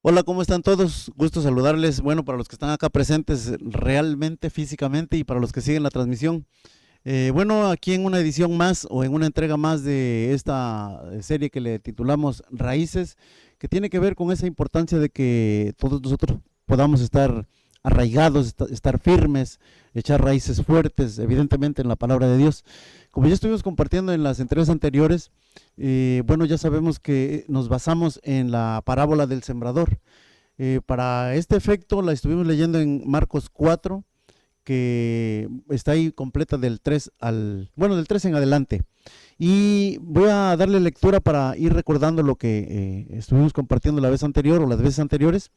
Hola, ¿cómo están todos? Gusto saludarles. Bueno, para los que están acá presentes realmente, físicamente, y para los que siguen la transmisión. Bueno, aquí en una edición más o en una entrega más de esta serie que le titulamos Raíces, que tiene que ver con esa importancia de que todos nosotros podamos estar arraigados, estar firmes, echar raíces fuertes, evidentemente en la palabra de Dios. Como ya estuvimos compartiendo en las entregas anteriores, bueno, ya sabemos que nos basamos en la parábola del sembrador. Para este efecto la estuvimos leyendo en Marcos 4, que está ahí completa del 3 bueno, del 3 en adelante. Y voy a darle lectura para ir recordando lo que estuvimos compartiendo la vez anterior o las veces anteriores.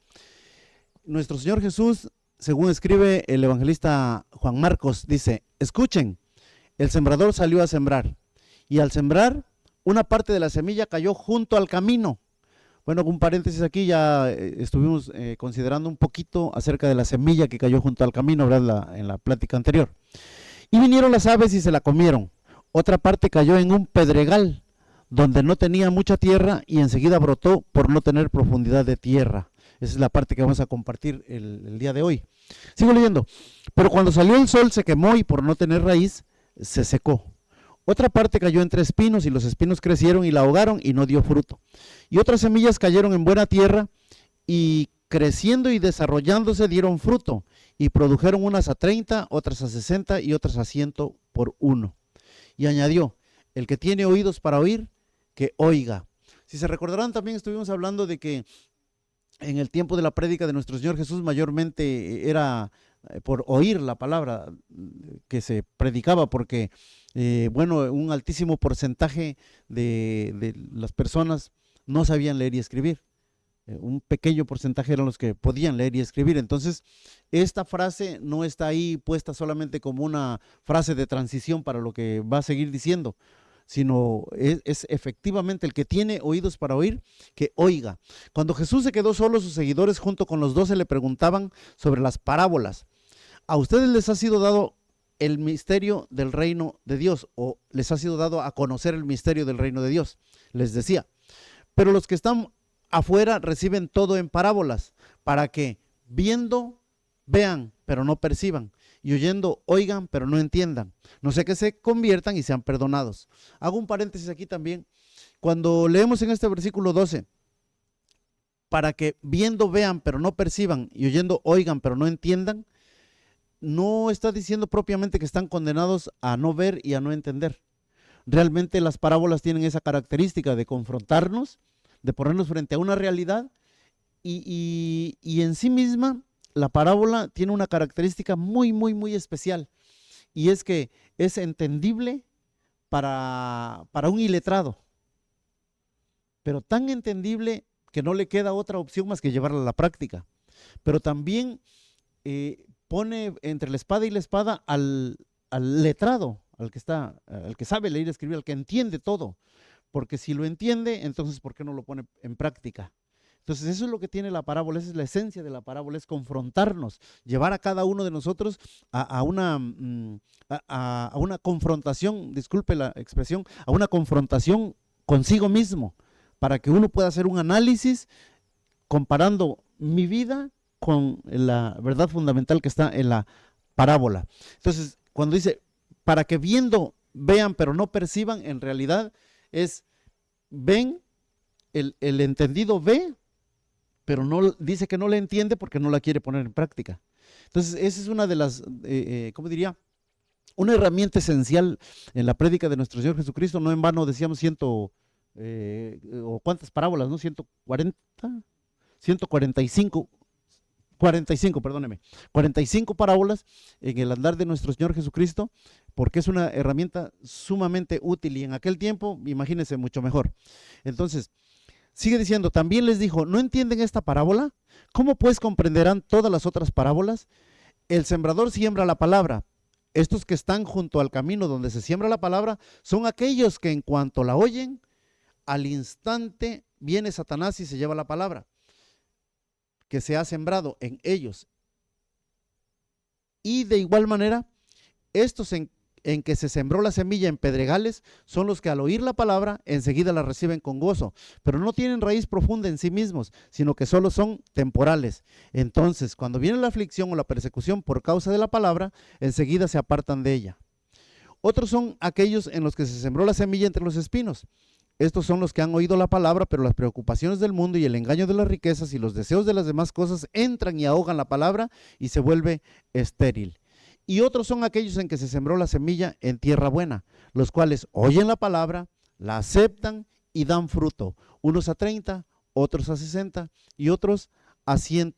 Nuestro Señor Jesús, según escribe el evangelista Juan Marcos, dice: escuchen, el sembrador salió a sembrar, y al sembrar, una parte de la semilla cayó junto al camino. Bueno, un paréntesis aquí, ya estuvimos considerando un poquito acerca de la semilla que cayó junto al camino, ¿verdad? En la plática anterior. Y vinieron las aves y se la comieron. Otra parte cayó en un pedregal, donde no tenía mucha tierra, y enseguida brotó por no tener profundidad de tierra. Esa es la parte que vamos a compartir el día de hoy. Sigo leyendo. Pero cuando salió el sol se quemó y por no tener raíz se secó. Otra parte cayó entre espinos y los espinos crecieron y la ahogaron y no dio fruto. Y otras semillas cayeron en buena tierra y creciendo y desarrollándose dieron fruto y produjeron unas a 30, otras a 60 y otras a 100 por uno. Y añadió: el que tiene oídos para oír, que oiga. Si se recordarán, también estuvimos hablando de que en el tiempo de la prédica de nuestro Señor Jesús mayormente era por oír la palabra que se predicaba, porque bueno, un altísimo porcentaje de las personas no sabían leer y escribir. Un pequeño porcentaje eran los que podían leer y escribir. Entonces, esta frase no está ahí puesta solamente como una frase de transición para lo que va a seguir diciendo, sino es efectivamente el que tiene oídos para oír, que oiga. Cuando Jesús se quedó solo, sus seguidores junto con los 12 le preguntaban sobre las parábolas. ¿A ustedes les ha sido dado el misterio del reino de Dios, o les ha sido dado a conocer el misterio del reino de Dios? Les decía. Pero los que están afuera reciben todo en parábolas, para que viendo vean, pero no perciban, y oyendo oigan, pero no entiendan, no sea que se conviertan y sean perdonados. Hago un paréntesis aquí también. Cuando leemos en este versículo 12, para que viendo vean, pero no perciban, y oyendo oigan, pero no entiendan, no está diciendo propiamente que están condenados a no ver y a no entender. Realmente las parábolas tienen esa característica de confrontarnos, de ponernos frente a una realidad, y en sí misma la parábola tiene una característica muy, muy, muy especial, y es que es entendible para un iletrado, pero tan entendible que no le queda otra opción más que llevarla a la práctica. Pero también pone entre la espada y la espada al letrado, al que sabe leer y escribir, al que entiende todo. Porque si lo entiende, entonces ¿por qué no lo pone en práctica? Entonces eso es lo que tiene la parábola, esa es la esencia de la parábola, es confrontarnos, llevar a cada uno de nosotros a una confrontación, disculpe la expresión, a una confrontación consigo mismo, para que uno pueda hacer un análisis comparando mi vida con la verdad fundamental que está en la parábola. Entonces, cuando dice, para que viendo vean pero no perciban, en realidad es, ven, el entendido ve, pero no dice que no le entiende porque no la quiere poner en práctica. Entonces, esa es una de las, ¿cómo diría? Una herramienta esencial en la prédica de nuestro Señor Jesucristo. No en vano decíamos o cuántas parábolas, ¿no? 140, 145, 45, perdóneme, 45 parábolas en el andar de nuestro Señor Jesucristo, porque es una herramienta sumamente útil, y en aquel tiempo, imagínense, mucho mejor. Entonces, sigue diciendo: también les dijo, ¿no entienden esta parábola? ¿Cómo pues comprenderán todas las otras parábolas? El sembrador siembra la palabra. Estos que están junto al camino donde se siembra la palabra son aquellos que en cuanto la oyen, al instante viene Satanás y se lleva la palabra que se ha sembrado en ellos. Y de igual manera, estos en que se sembró la semilla en pedregales son los que al oír la palabra enseguida la reciben con gozo, pero no tienen raíz profunda en sí mismos, sino que solo son temporales. Entonces, cuando viene la aflicción o la persecución por causa de la palabra, enseguida se apartan de ella. Otros son aquellos en los que se sembró la semilla entre los espinos. Estos son los que han oído la palabra, pero las preocupaciones del mundo y el engaño de las riquezas y los deseos de las demás cosas entran y ahogan la palabra y se vuelve estéril. Y otros son aquellos en que se sembró la semilla en tierra buena, los cuales oyen la palabra, la aceptan y dan fruto, unos a 30, otros a 60 y otros a 100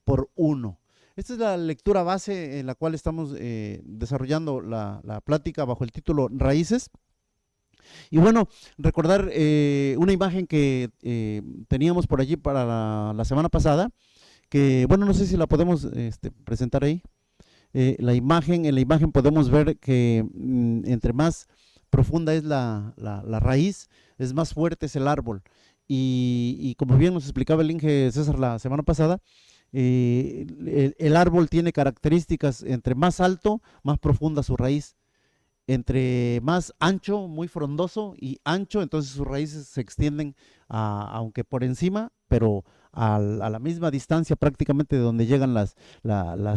por uno. Esta es la lectura base en la cual estamos desarrollando la plática bajo el título Raíces. Y bueno, recordar una imagen que teníamos por allí para la semana pasada, que bueno, no sé si la podemos presentar ahí. En la imagen podemos ver que entre más profunda es la raíz, es más fuerte es el árbol. Y como bien nos explicaba el Inge César la semana pasada, el árbol tiene características, entre más alto, más profunda su raíz. Entre más ancho, muy frondoso y ancho, entonces sus raíces se extienden aunque por encima, pero a la misma distancia prácticamente de donde llegan las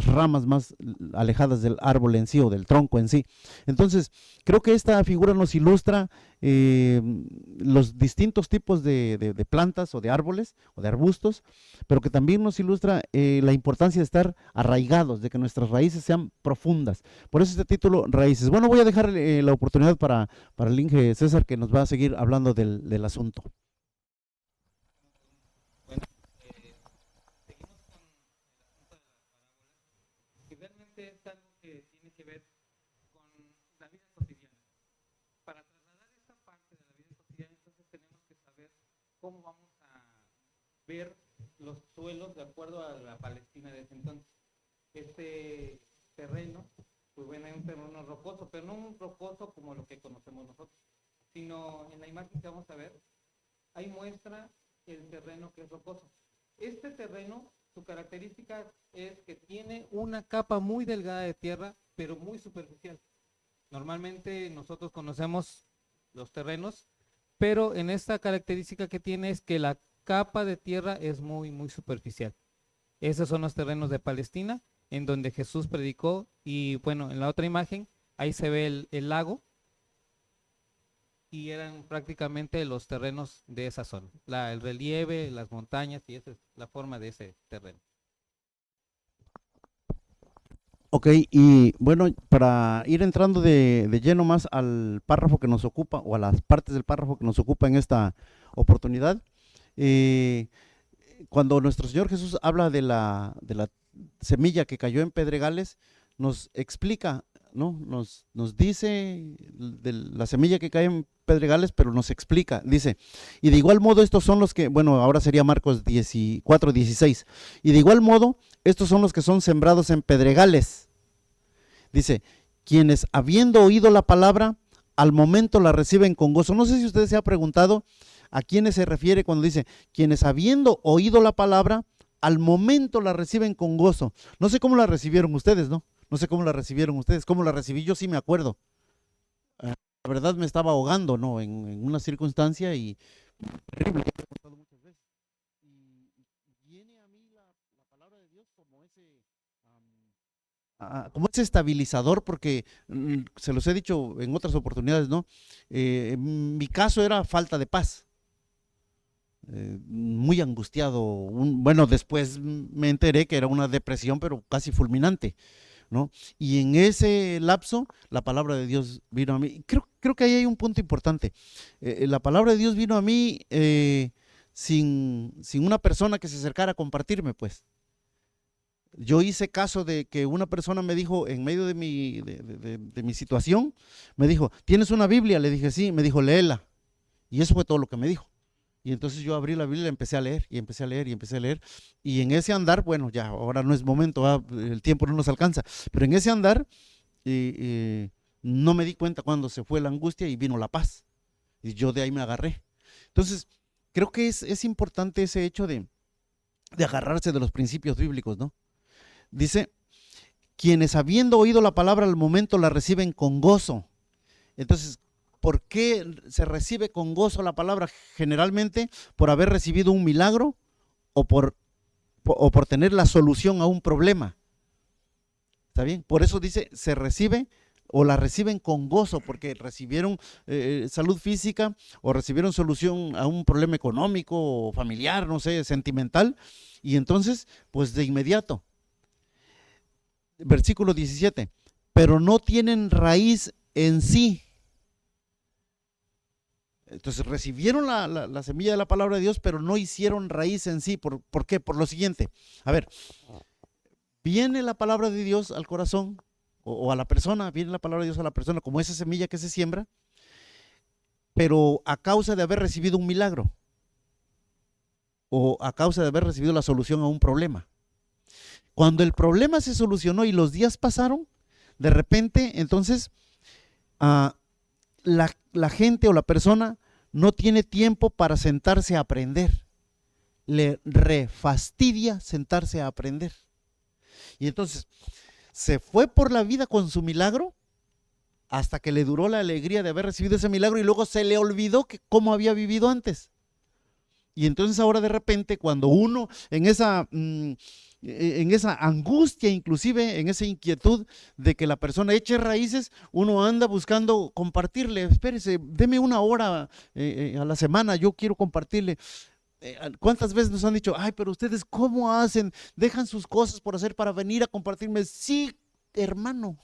ramas más alejadas del árbol en sí o del tronco en sí. Entonces, creo que esta figura nos ilustra los distintos tipos de plantas o de árboles o de arbustos, pero que también nos ilustra la importancia de estar arraigados, de que nuestras raíces sean profundas. Por eso este título, Raíces. Bueno, voy a dejar la oportunidad para el Inge César, que nos va a seguir hablando del asunto. Bueno, seguimos con el asunto de las parábolas, y realmente es algo que tiene que ver con la vida cotidiana. Para trasladar esta parte de la vida cotidiana, entonces tenemos que saber cómo vamos a ver los suelos de acuerdo a la Palestina de ese entonces. Este terreno, pues bueno, es un terreno rocoso, pero no un rocoso como lo que conocemos nosotros, sino en la imagen que vamos a ver, ahí muestra el terreno que es rocoso. Este terreno, su característica es que tiene una capa muy delgada de tierra, pero muy superficial. Normalmente nosotros conocemos los terrenos, pero en esta característica que tiene es que la capa de tierra es muy, muy superficial. Esos son los terrenos de Palestina, en donde Jesús predicó, y bueno, en la otra imagen, ahí se ve el lago, y eran prácticamente los terrenos de esa zona, el relieve, las montañas, y esa es la forma de ese terreno. Ok, y bueno, para ir entrando de lleno más al párrafo que nos ocupa, o a las partes del párrafo que nos ocupa en esta oportunidad, cuando nuestro Señor Jesús habla de la semilla que cayó en pedregales, nos explica, ¿no? Nos dice de la semilla que cae en pedregales, pero nos explica, dice, y de igual modo estos son los que, bueno, ahora sería Marcos 4:16, y de igual modo estos son los que son sembrados en pedregales, dice, quienes habiendo oído la palabra, al momento la reciben con gozo. No sé si usted se ha preguntado a quiénes se refiere cuando dice, quienes habiendo oído la palabra, al momento la reciben con gozo. No sé cómo la recibieron ustedes, ¿no? No sé cómo la recibieron ustedes. ¿Cómo la recibí? Yo sí me acuerdo. La verdad me estaba ahogando, ¿no? En una circunstancia y terrible, que he contado muchas veces. Y viene a mí la palabra de Dios como ese estabilizador, porque se los he dicho en otras oportunidades, ¿no? Mi caso era falta de paz. Muy angustiado, bueno, después me enteré que era una depresión, pero casi fulminante, ¿no? Y en ese lapso, la palabra de Dios vino a mí. Creo que ahí hay un punto importante. La palabra de Dios vino a mí sin una persona que se acercara a compartirme, pues. Yo hice caso de que una persona me dijo, en medio de mi situación, me dijo, ¿tienes una Biblia? Le dije, sí, me dijo, léela. Y eso fue todo lo que me dijo. Y entonces yo abrí la Biblia, empecé a leer, y empecé a leer, y empecé a leer. Y en ese andar, bueno, ya ahora no es momento, el tiempo no nos alcanza, pero en ese andar no me di cuenta cuando se fue la angustia y vino la paz. Y yo de ahí me agarré. Entonces, creo que es importante ese hecho de agarrarse de los principios bíblicos, ¿no? Dice, quienes habiendo oído la palabra al momento la reciben con gozo. Entonces, ¿por qué se recibe con gozo la palabra? Generalmente por haber recibido un milagro o por tener la solución a un problema. ¿Está bien? Por eso dice, se recibe o la reciben con gozo, porque recibieron salud física o recibieron solución a un problema económico o familiar, no sé, sentimental, y entonces, pues de inmediato. Versículo 17, pero no tienen raíz en sí. Entonces recibieron la semilla de la palabra de Dios, pero no hicieron raíz en sí. ¿Por qué? Por lo siguiente. A ver, viene la palabra de Dios al corazón o a la persona, viene la palabra de Dios a la persona como esa semilla que se siembra, pero a causa de haber recibido un milagro o a causa de haber recibido la solución a un problema. Cuando el problema se solucionó y los días pasaron, de repente, entonces, la gente o la persona no tiene tiempo para sentarse a aprender. Le refastidia sentarse a aprender. Y entonces, se fue por la vida con su milagro hasta que le duró la alegría de haber recibido ese milagro y luego se le olvidó cómo había vivido antes. Y entonces ahora de repente, cuando uno en esa angustia, inclusive en esa inquietud de que la persona eche raíces, uno anda buscando compartirle. Espérese, deme una hora a la semana, yo quiero compartirle. ¿Cuántas veces nos han dicho, ay, pero ustedes cómo hacen? Dejan sus cosas por hacer para venir a compartirme. Sí, hermano,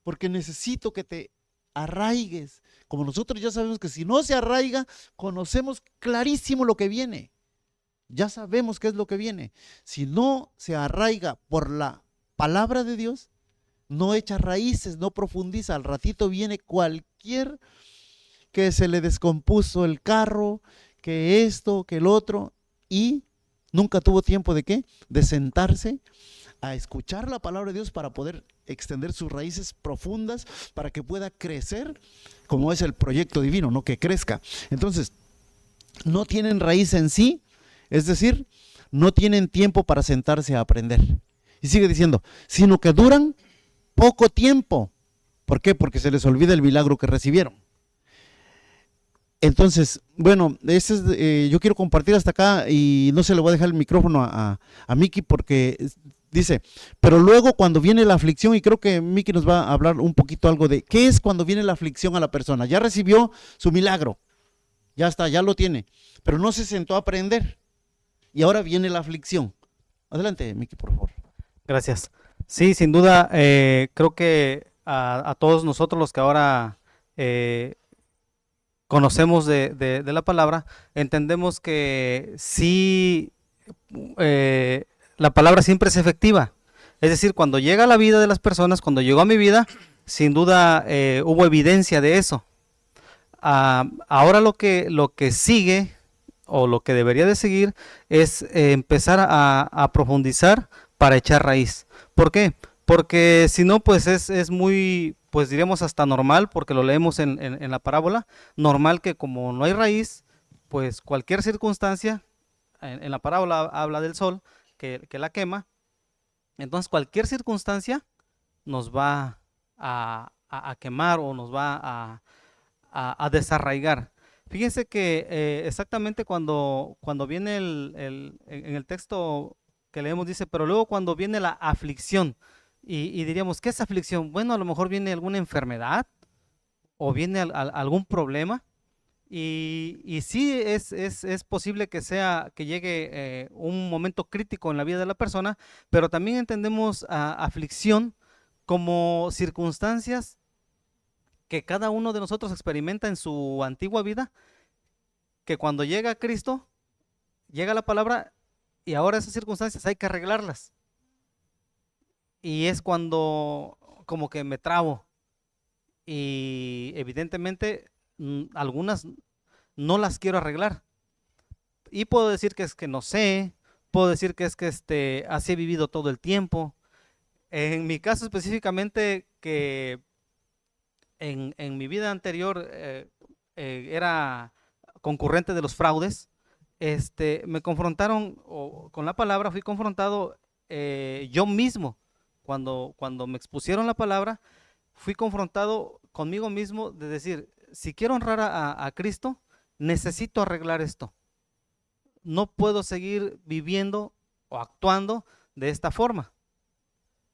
porque necesito que te arraigues. Como nosotros ya sabemos que si no se arraiga, conocemos clarísimo lo que viene. Ya sabemos qué es lo que viene. Si no se arraiga por la palabra de Dios, no echa raíces, no profundiza. Al ratito viene cualquier que se le descompuso el carro, que esto, que el otro, y nunca tuvo tiempo de ¿qué? De sentarse a escuchar la palabra de Dios para poder extender sus raíces profundas, para que pueda crecer, como es el proyecto divino, ¿no? Que crezca. Entonces, no tienen raíz en sí, es decir, no tienen tiempo para sentarse a aprender. Y sigue diciendo, sino que duran poco tiempo. ¿Por qué? Porque se les olvida el milagro que recibieron. Entonces, bueno, yo quiero compartir hasta acá y no se le voy a dejar el micrófono a Miki porque dice, pero luego cuando viene la aflicción, y creo que Miki nos va a hablar un poquito algo de qué es cuando viene la aflicción a la persona. Ya recibió su milagro, ya está, ya lo tiene, pero no se sentó a aprender y ahora viene la aflicción. Adelante, Miki, por favor. Gracias. Sí, sin duda, creo que a todos nosotros los que ahora conocemos de la palabra, entendemos que sí, la palabra siempre es efectiva. Es decir, cuando llega a la vida de las personas, cuando llegó a mi vida, sin duda hubo evidencia de eso. Ahora lo que sigue, o lo que debería de seguir, es empezar a profundizar para echar raíz. ¿Por qué? Porque si no, pues es muy, pues diríamos hasta normal, porque lo leemos en la parábola, normal que como no hay raíz, pues cualquier circunstancia, en la parábola habla del sol, que la quema, entonces cualquier circunstancia nos va a quemar o nos va a desarraigar. Fíjense que exactamente cuando viene en el texto que leemos dice, pero luego cuando viene la aflicción, y diríamos, ¿qué es aflicción? Bueno, a lo mejor viene alguna enfermedad o viene algún problema, y sí es posible que llegue un momento crítico en la vida de la persona, pero también entendemos aflicción como circunstancias que cada uno de nosotros experimenta en su antigua vida, que cuando llega Cristo, llega la palabra y ahora esas circunstancias hay que arreglarlas. Y es cuando como que me trabo y evidentemente algunas no las quiero arreglar. Y puedo decir que es que no sé, puedo decir que es que así he vivido todo el tiempo. En mi caso específicamente, que en mi vida anterior era concurrente de los fraudes, me confrontaron con la palabra, fui confrontado yo mismo cuando me expusieron la palabra, fui confrontado conmigo mismo de decir, si quiero honrar a Cristo, necesito arreglar esto. No puedo seguir viviendo o actuando de esta forma.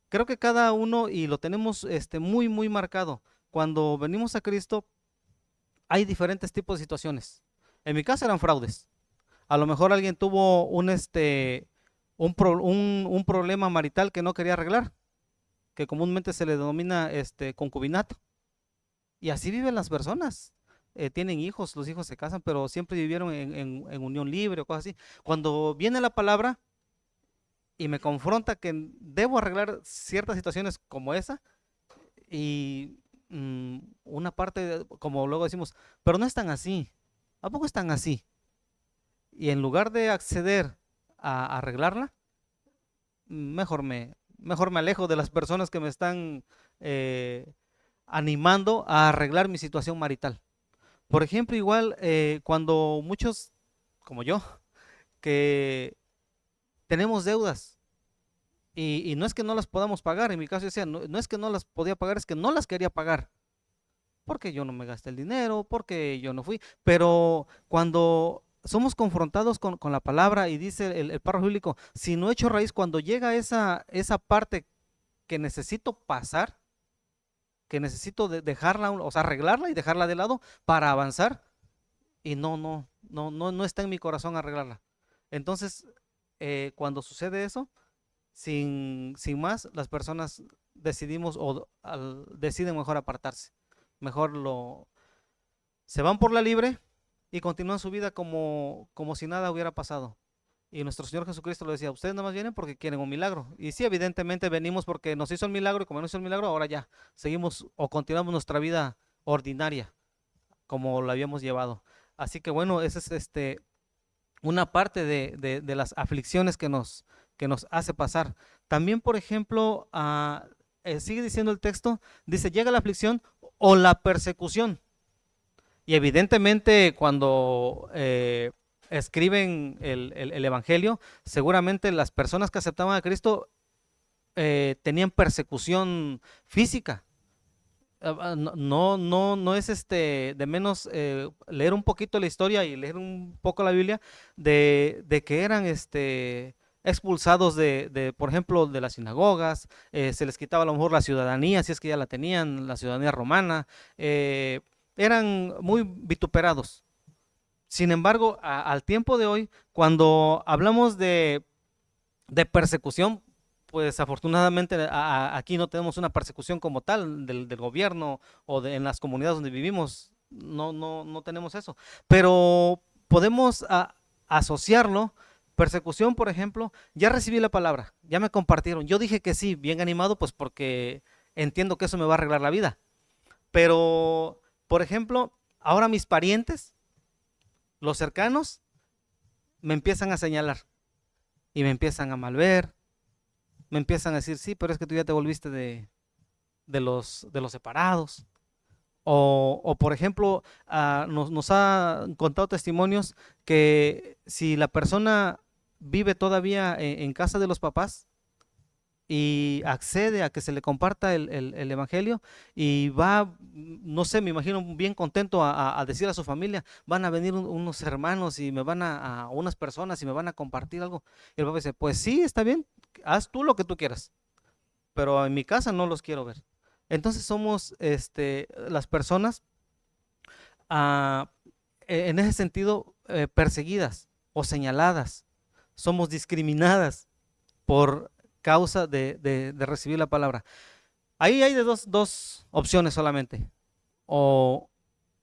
Creo que cada uno, y lo tenemos muy, muy marcado, cuando venimos a Cristo, hay diferentes tipos de situaciones. En mi caso eran fraudes. A lo mejor alguien tuvo un problema marital que no quería arreglar, que comúnmente se le denomina concubinato. Y así viven las personas. Tienen hijos, los hijos se casan, pero siempre vivieron en unión libre o cosas así. Cuando viene la palabra y me confronta que debo arreglar ciertas situaciones como esa, y una parte, como luego decimos, pero no es tan así. ¿A poco es tan así? Y en lugar de acceder a arreglarla, mejor me alejo de las personas que me están animando a arreglar mi situación marital. Por ejemplo, igual cuando muchos, como yo, que tenemos deudas y no es que no las podamos pagar, en mi caso yo decía, no es que no las podía pagar, es que no las quería pagar, porque yo no me gasté el dinero, porque yo no fui, pero cuando somos confrontados con la palabra y dice el párrafo bíblico, si no he hecho raíz, cuando llega esa parte que necesito pasar, que necesito dejarla, o sea, arreglarla y dejarla de lado para avanzar, y no está en mi corazón arreglarla. Entonces, cuando sucede eso, sin más, las personas deciden mejor apartarse, mejor se van por la libre y continúan su vida como si nada hubiera pasado. Y nuestro Señor Jesucristo lo decía, ustedes nada más vienen porque quieren un milagro. Y sí, evidentemente venimos porque nos hizo el milagro, y como nos hizo el milagro, ahora ya seguimos o continuamos nuestra vida ordinaria como la habíamos llevado. Así que bueno, esa es una parte de las aflicciones que nos hace pasar. También, por ejemplo, sigue diciendo el texto, dice, llega la aflicción o la persecución. Y evidentemente cuando escriben el Evangelio, seguramente las personas que aceptaban a Cristo tenían persecución física. No es de menos leer un poquito la historia y leer un poco la Biblia de que eran expulsados por ejemplo, de las sinagogas, se les quitaba a lo mejor la ciudadanía, si es que ya la tenían, la ciudadanía romana, eran muy vituperados. Sin embargo, al tiempo de hoy, cuando hablamos de persecución, pues afortunadamente aquí no tenemos una persecución como tal del gobierno o en las comunidades donde vivimos, no tenemos eso. Pero podemos asociarlo, persecución, por ejemplo, ya recibí la palabra, ya me compartieron, yo dije que sí, bien animado, pues porque entiendo que eso me va a arreglar la vida. Pero, por ejemplo, ahora mis parientes, los cercanos, me empiezan a señalar y me empiezan a malver, me empiezan a decir, sí, pero es que tú ya te volviste de los separados. O por ejemplo, nos ha contado testimonios que si la persona vive todavía en casa de los papás y accede a que se le comparta el evangelio y va, no sé, me imagino bien contento a decir a su familia, van a venir unos hermanos y me van a unas personas y me van a compartir algo. Y el papá dice, pues sí, está bien, haz tú lo que tú quieras, pero en mi casa no los quiero ver. Entonces somos las personas en ese sentido perseguidas o señaladas, somos discriminadas por causa de recibir la palabra. Ahí hay de dos opciones solamente. O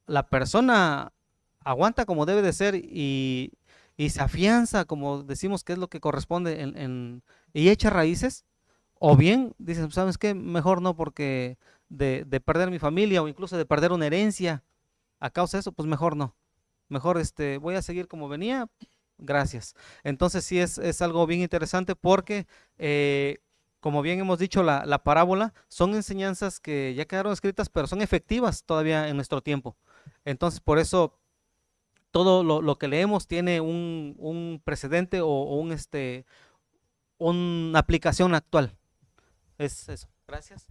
la persona aguanta como debe de ser y se afianza, como decimos que es lo que corresponde, y echa raíces, o bien dicen, ¿sabes qué? Mejor no, porque de perder mi familia o incluso de perder una herencia a causa de eso, pues mejor no. Mejor voy a seguir como venía, gracias. Entonces sí es algo bien interesante porque, como bien hemos dicho, la parábola son enseñanzas que ya quedaron escritas, pero son efectivas todavía en nuestro tiempo. Entonces por eso todo lo que leemos tiene un precedente o una aplicación actual. Es eso. Gracias.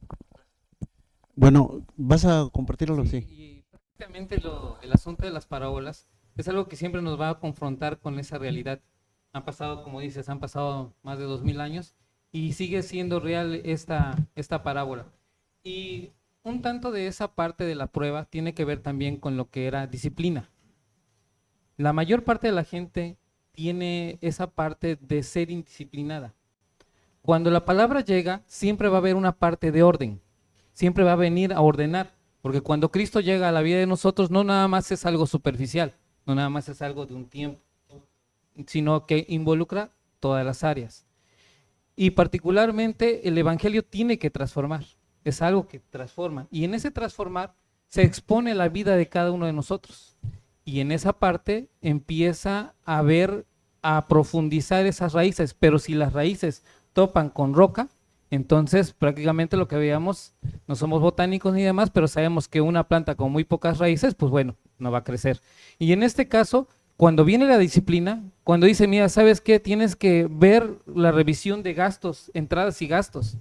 Bueno, ¿vas a compartirlo? Sí. Y prácticamente el asunto de las parábolas es algo que siempre nos va a confrontar con esa realidad. Han pasado, como dices, han pasado más de 2000 años y sigue siendo real esta parábola. Y un tanto de esa parte de la prueba tiene que ver también con lo que era disciplina. La mayor parte de la gente tiene esa parte de ser indisciplinada. Cuando la palabra llega, siempre va a haber una parte de orden, siempre va a venir a ordenar, porque cuando Cristo llega a la vida de nosotros, no nada más es algo superficial, no nada más es algo de un tiempo, sino que involucra todas las áreas. Y particularmente el Evangelio tiene que transformar, es algo que transforma, y en ese transformar se expone la vida de cada uno de nosotros. Y en esa parte empieza a ver, a profundizar esas raíces, pero si las raíces topan con roca, entonces prácticamente lo que veíamos, no somos botánicos ni demás, pero sabemos que una planta con muy pocas raíces, pues bueno, no va a crecer. Y en este caso, cuando viene la disciplina, cuando dice, mira, ¿sabes qué? Tienes que ver la revisión de gastos, entradas y gastos.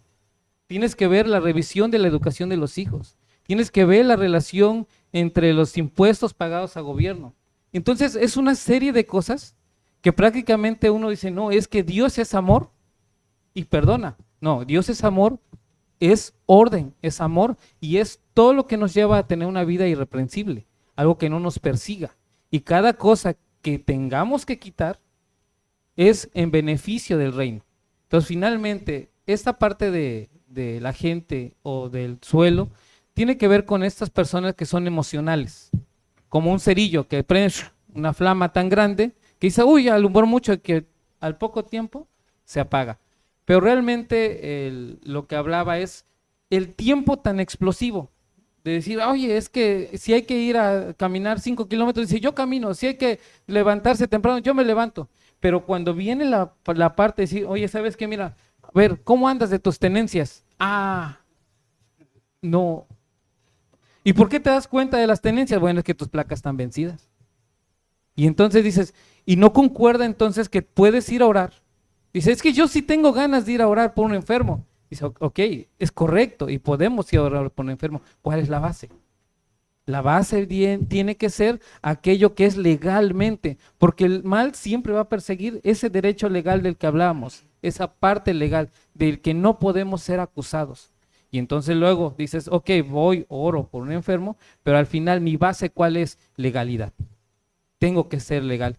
Tienes que ver la revisión de la educación de los hijos. Tienes que ver la relación entre los impuestos pagados a gobierno. Entonces es una serie de cosas que prácticamente uno dice, no, es que Dios es amor y perdona. No, Dios es amor, es orden, es amor y es todo lo que nos lleva a tener una vida irreprensible, algo que no nos persiga. Y cada cosa que tengamos que quitar es en beneficio del reino. Entonces finalmente esta parte de la gente o del suelo tiene que ver con estas personas que son emocionales, como un cerillo que prende una flama tan grande que dice, uy, alumbró mucho, que al poco tiempo se apaga. Pero realmente lo que hablaba es el tiempo tan explosivo de decir, oye, es que si hay que ir a caminar 5 kilómetros, dice, yo camino, si hay que levantarse temprano, yo me levanto. Pero cuando viene la parte de decir, oye, ¿sabes qué? Mira, a ver, ¿cómo andas de tus tenencias? Ah, no. ¿Y por qué te das cuenta de las tenencias? Bueno, es que tus placas están vencidas. Y entonces dices, y no concuerda entonces que puedes ir a orar. Dice, es que yo sí tengo ganas de ir a orar por un enfermo. Dice, ok, es correcto y podemos ir a orar por un enfermo. ¿Cuál es la base? La base tiene que ser aquello que es legalmente, porque el mal siempre va a perseguir ese derecho legal del que hablábamos, esa parte legal del que no podemos ser acusados. Y entonces luego dices, ok, voy, oro por un enfermo, pero al final mi base, ¿cuál es? Legalidad. Tengo que ser legal.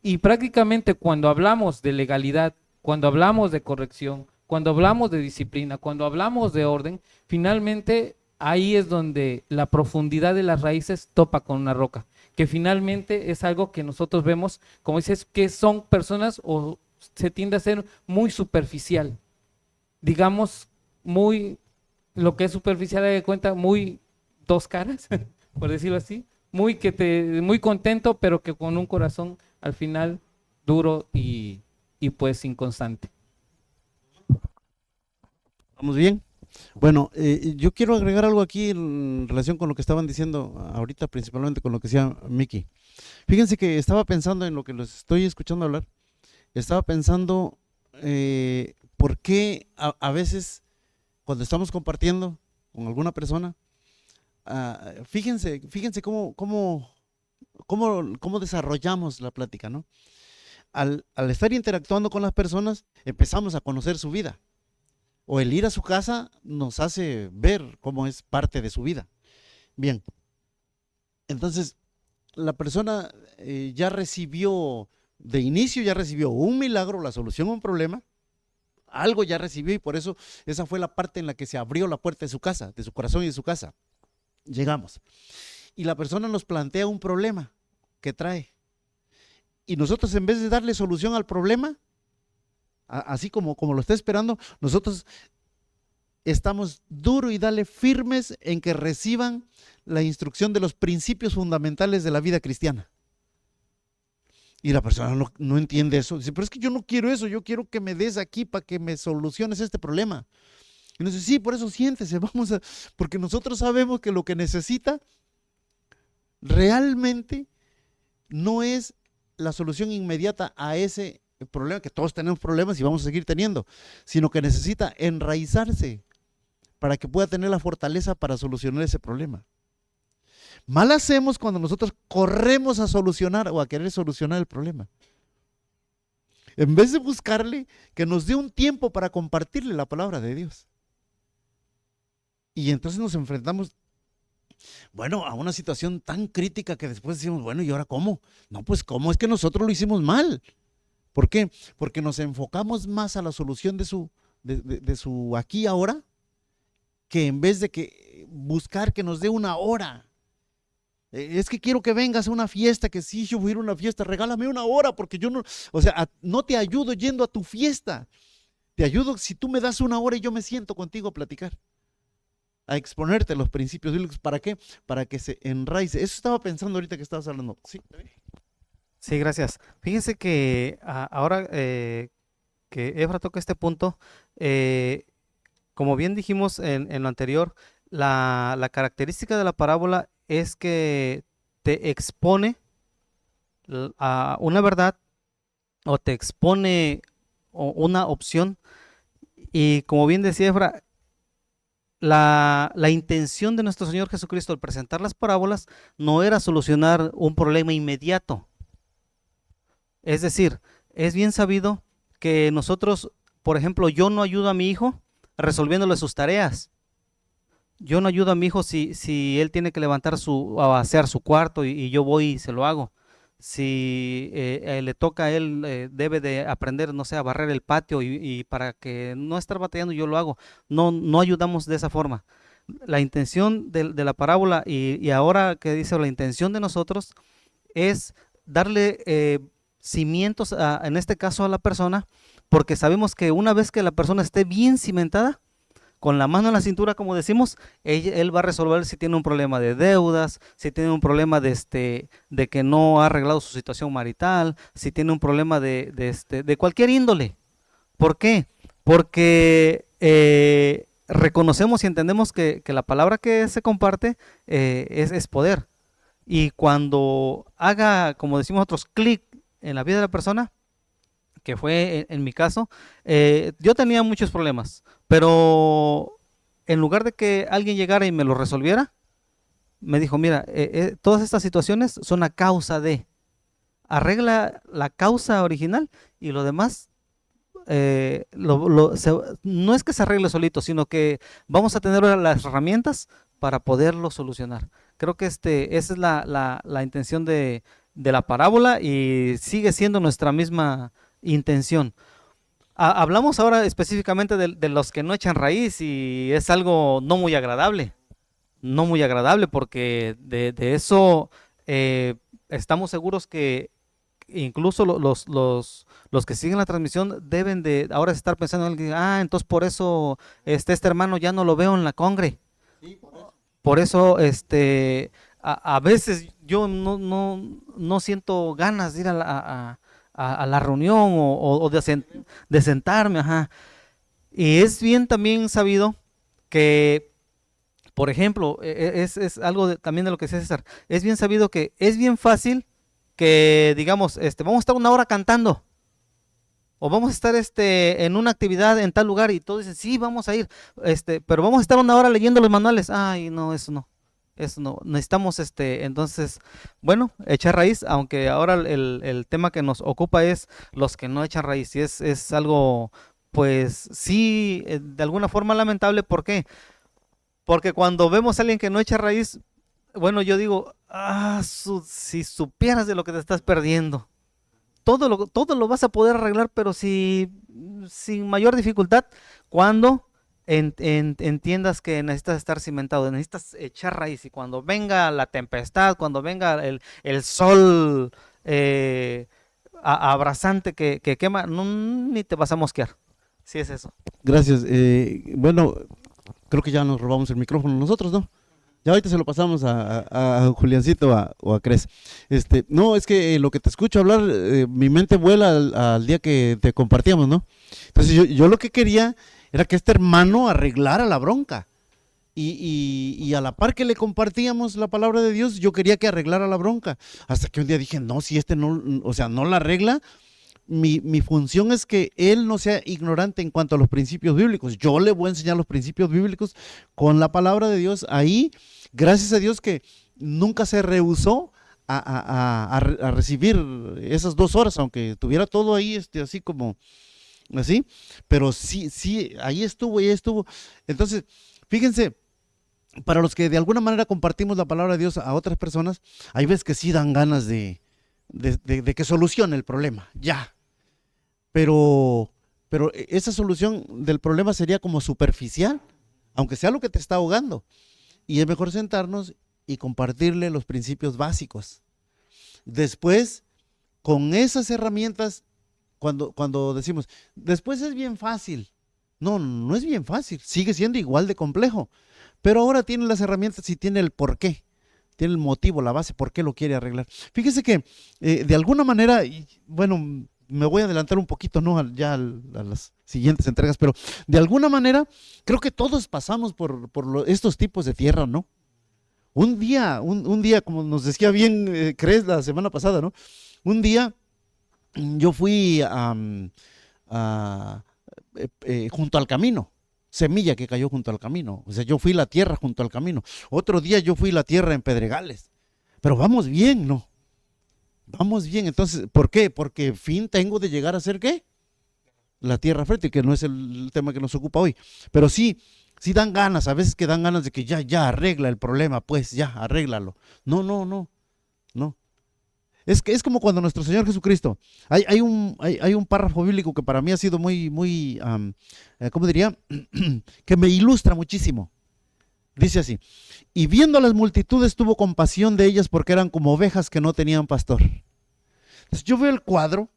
Y prácticamente cuando hablamos de legalidad, cuando hablamos de corrección, cuando hablamos de disciplina, cuando hablamos de orden, finalmente ahí es donde la profundidad de las raíces topa con una roca, que finalmente es algo que nosotros vemos, como dices, que son personas o se tiende a ser muy superficial, digamos, muy, lo que es superficial, de cuenta, muy dos caras, por decirlo así, muy contento, pero que con un corazón al final duro y pues inconstante. ¿Vamos bien? Bueno, yo quiero agregar algo aquí en relación con lo que estaban diciendo ahorita, principalmente con lo que decía Miki. Fíjense que estaba pensando en lo que los estoy escuchando hablar, estaba pensando por qué a veces cuando estamos compartiendo con alguna persona, fíjense cómo desarrollamos la plática, ¿no? Al estar interactuando con las personas, empezamos a conocer su vida. O el ir a su casa nos hace ver cómo es parte de su vida. Bien, entonces la persona ya recibió, de inicio ya recibió un milagro, la solución a un problema, algo ya recibió y por eso esa fue la parte en la que se abrió la puerta de su casa, de su corazón y de su casa. Llegamos. Y la persona nos plantea un problema que trae. Y nosotros en vez de darle solución al problema, así como lo está esperando, nosotros estamos duro y dale firmes en que reciban la instrucción de los principios fundamentales de la vida cristiana. Y la persona no entiende eso. Dice, pero es que yo no quiero eso, yo quiero que me des aquí para que me soluciones este problema. Y nos dice, sí, por eso siéntese, porque nosotros sabemos que lo que necesita realmente no es la solución inmediata a ese el problema, que todos tenemos problemas y vamos a seguir teniendo, sino que necesita enraizarse para que pueda tener la fortaleza para solucionar ese problema. Mal hacemos cuando nosotros corremos a solucionar o a querer solucionar el problema. En vez de buscarle que nos dé un tiempo para compartirle la palabra de Dios. Y entonces nos enfrentamos, bueno, a una situación tan crítica que después decimos, bueno, ¿y ahora cómo? No, pues ¿cómo? Es que nosotros lo hicimos mal. ¿Por qué? Porque nos enfocamos más a la solución de su aquí y ahora, que en vez de que buscar que nos dé una hora. Es que quiero que vengas a una fiesta, que sí, yo voy a ir a una fiesta, regálame una hora, porque yo no, o sea, no te ayudo yendo a tu fiesta. Te ayudo si tú me das una hora y yo me siento contigo a platicar, a exponerte los principios bíblicos. ¿Para qué? Para que se enraice. Eso estaba pensando ahorita que estabas hablando. Sí. Sí, gracias. Fíjense que ahora que Efra toca este punto, como bien dijimos en lo anterior, la característica de la parábola es que te expone a una verdad o te expone una opción, y como bien decía Efra, la intención de nuestro Señor Jesucristo al presentar las parábolas no era solucionar un problema inmediato. Es decir, es bien sabido que nosotros, por ejemplo, yo no ayudo a mi hijo resolviéndole sus tareas. Yo no ayudo a mi hijo si él tiene que levantar o asear su cuarto y yo voy y se lo hago. Si le toca a él, debe de aprender, no sé, a barrer el patio y para que no estar batallando yo lo hago. No ayudamos de esa forma. La intención de la parábola y ahora que dice la intención de nosotros es darle cimientos, en este caso a la persona, porque sabemos que una vez que la persona esté bien cimentada, con la mano en la cintura, como decimos, él va a resolver si tiene un problema de deudas, si tiene un problema de que no ha arreglado su situación marital, si tiene un problema de cualquier índole. ¿Por qué? Porque reconocemos y entendemos que la palabra que se comparte es poder. Y cuando haga, como decimos nosotros, clic en la vida de la persona, que fue en mi caso, yo tenía muchos problemas, pero en lugar de que alguien llegara y me lo resolviera, me dijo, mira, todas estas situaciones son a causa de, arregla la causa original y lo demás, no es que se arregle solito, sino que vamos a tener las herramientas para poderlo solucionar. Creo que esa es la intención de la parábola y sigue siendo nuestra misma intención. Hablamos ahora específicamente de los que no echan raíz y es algo no muy agradable porque de eso estamos seguros que incluso los que siguen la transmisión deben de ahora estar pensando en alguien, entonces por eso este hermano ya no lo veo en la congre. Sí, por eso a veces yo no siento ganas de ir a la reunión o de sentarme, Y es bien también sabido que, por ejemplo, es algo también de lo que decía César, es bien sabido que es bien fácil que digamos, vamos a estar una hora cantando, o vamos a estar en una actividad en tal lugar y todos dicen, sí, vamos a ir, pero vamos a estar una hora leyendo los manuales. Ay, no, eso no. Necesitamos entonces, bueno, echar raíz, aunque ahora el tema que nos ocupa es los que no echan raíz, y es algo, pues sí, de alguna forma lamentable. ¿Por qué? Porque cuando vemos a alguien que no echa raíz, bueno, yo digo, si supieras de lo que te estás perdiendo, todo lo vas a poder arreglar, pero sin mayor dificultad, cuando entiendas que necesitas estar cimentado, necesitas echar raíz, y cuando venga la tempestad, cuando venga el sol abrasante que quema, ni te vas a mosquear. Sí, es eso. Gracias. Bueno, creo que ya nos robamos el micrófono nosotros, ¿no? Ya ahorita se lo pasamos a Juliancito o a Cres. No, es que lo que te escucho hablar, mi mente vuela al día que te compartíamos, ¿no? Entonces yo lo que quería era que este hermano arreglara la bronca. Y a la par que le compartíamos la palabra de Dios, yo quería que arreglara la bronca. Hasta que un día dije, no, si no, o sea, no la arregla, mi función es que él no sea ignorante en cuanto a los principios bíblicos. Yo le voy a enseñar los principios bíblicos con la palabra de Dios. Ahí, gracias a Dios que nunca se rehusó a recibir esas 2 horas, aunque tuviera todo ahí así como así, pero sí, ahí estuvo. Entonces, fíjense, para los que de alguna manera compartimos la palabra de Dios a otras personas, hay veces que sí dan ganas de que solucione el problema, ya. Pero esa solución del problema sería como superficial, aunque sea lo que te está ahogando. Y es mejor sentarnos y compartirle los principios básicos. Después, con esas herramientas, cuando decimos, después es bien fácil. No, no es bien fácil, sigue siendo igual de complejo. Pero ahora tiene las herramientas y tiene el porqué, tiene el motivo, la base, por qué lo quiere arreglar. Fíjese que de alguna manera, bueno, me voy a adelantar un poquito, ¿no? Ya a las siguientes entregas, pero de alguna manera creo que todos pasamos por estos tipos de tierra, ¿no? Un día, como nos decía bien Cres la semana pasada, ¿no? Un día yo fui junto al camino, semilla que cayó junto al camino. O sea, yo fui la tierra junto al camino. Otro día yo fui la tierra en Pedregales. Pero vamos bien, ¿no? Vamos bien. Entonces, ¿por qué? Porque fin tengo de llegar a ser ¿qué? La tierra fértil, que no es el tema que nos ocupa hoy. Pero sí dan ganas, a veces que dan ganas de que ya arregla el problema, pues ya, arréglalo. No. Es que es como cuando nuestro Señor Jesucristo, hay un párrafo bíblico que para mí ha sido muy, ¿cómo diría? Que me ilustra muchísimo. Dice así: y viendo a las multitudes tuvo compasión de ellas porque eran como ovejas que no tenían pastor. Entonces yo veo el cuadro,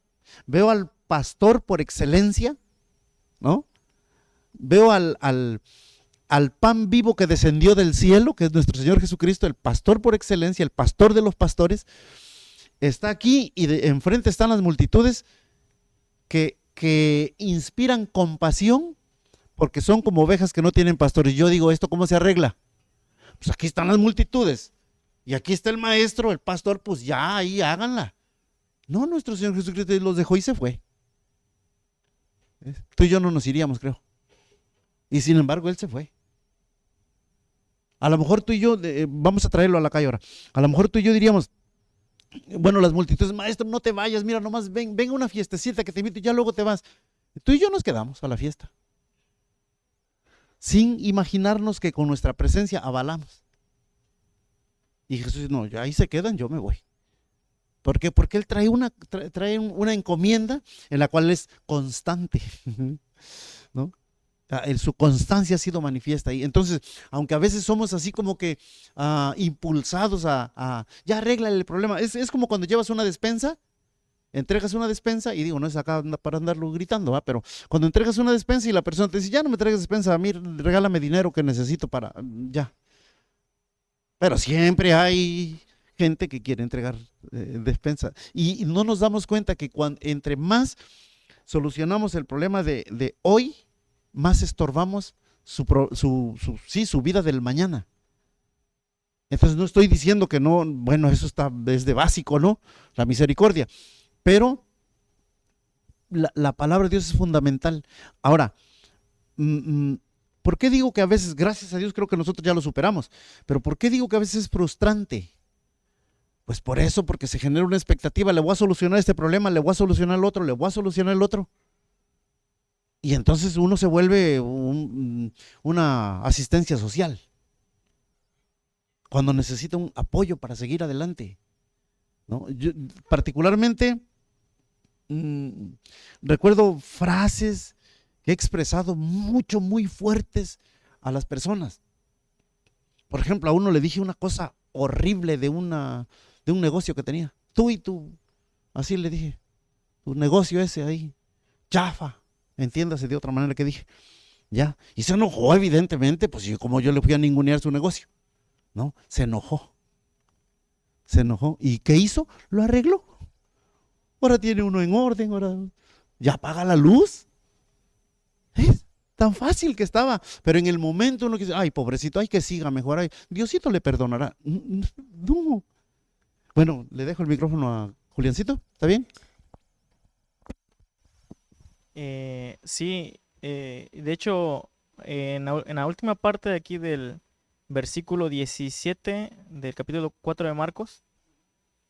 veo al pastor por excelencia, ¿no? Veo al pan vivo que descendió del cielo, que es nuestro Señor Jesucristo, el pastor por excelencia, el pastor de los pastores. Está aquí y enfrente están las multitudes que inspiran compasión porque son como ovejas que no tienen pastores. Yo digo, ¿esto cómo se arregla? Pues aquí están las multitudes y aquí está el maestro, el pastor, pues ya ahí háganla. No, nuestro Señor Jesucristo los dejó y se fue. Tú y yo no nos iríamos, creo. Y sin embargo, Él se fue. A lo mejor tú y yo, vamos a traerlo a la calle ahora, a lo mejor tú y yo diríamos, bueno, las multitudes, maestro, no te vayas, mira, nomás ven a una fiestecita que te invito y ya luego te vas. Tú y yo nos quedamos a la fiesta, sin imaginarnos que con nuestra presencia avalamos. Y Jesús dice, no, ahí se quedan, yo me voy. ¿Por qué? Porque Él trae una encomienda en la cual es constante, ¿no? Su constancia ha sido manifiesta ahí. Entonces, aunque a veces somos así como que impulsados ya arréglale el problema. Es como cuando llevas una despensa, entregas una despensa, y digo, no es acá para andarlo gritando, pero cuando entregas una despensa y la persona te dice, ya no me traigas despensa, a mí regálame dinero que necesito para, ya. Pero siempre hay gente que quiere entregar despensa. Y no nos damos cuenta que entre más solucionamos el problema de hoy, más estorbamos su vida del mañana. Entonces no estoy diciendo que no, bueno, eso es de básico, ¿no? La misericordia. Pero la palabra de Dios es fundamental. Ahora, ¿por qué digo que a veces, gracias a Dios, creo que nosotros ya lo superamos? Pero ¿por qué digo que a veces es frustrante? Pues por eso, porque se genera una expectativa, le voy a solucionar este problema, le voy a solucionar el otro, le voy a solucionar el otro. Y entonces uno se vuelve una asistencia social, cuando necesita un apoyo para seguir adelante, ¿no? Yo, particularmente, recuerdo frases que he expresado muy fuertes a las personas. Por ejemplo, a uno le dije una cosa horrible de un negocio que tenía. Tú, así le dije, tu negocio ese ahí, chafa. Entiéndase de otra manera que dije, ya, y se enojó evidentemente, pues como yo le fui a ningunear su negocio, ¿no? Se enojó, ¿y qué hizo? Lo arregló, ahora tiene uno en orden, ahora ya paga la luz, ¿es? Tan fácil que estaba, pero en el momento uno dice, ay pobrecito, ay que siga mejor, ay, Diosito le perdonará, no. Bueno, le dejo el micrófono a Juliancito, ¿está bien? Sí, de hecho, en la última parte de aquí del versículo 17 del capítulo 4 de Marcos,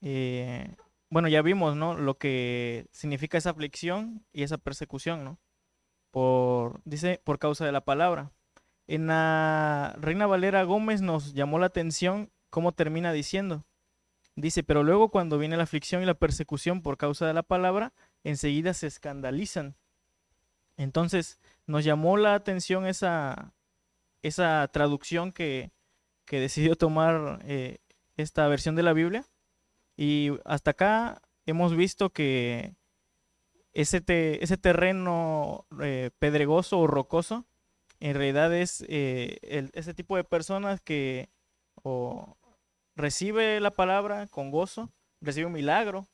eh, bueno, ya vimos, ¿no? Lo que significa esa aflicción y esa persecución, ¿no? Dice, por causa de la palabra. En la Reina Valera Gómez nos llamó la atención cómo termina diciendo. Dice, pero luego cuando viene la aflicción y la persecución por causa de la palabra, enseguida se escandalizan. Entonces, nos llamó la atención esa traducción que decidió tomar esta versión de la Biblia. Y hasta acá hemos visto que ese terreno pedregoso o rocoso, en realidad es ese tipo de personas que o recibe la palabra con gozo, recibe un milagro,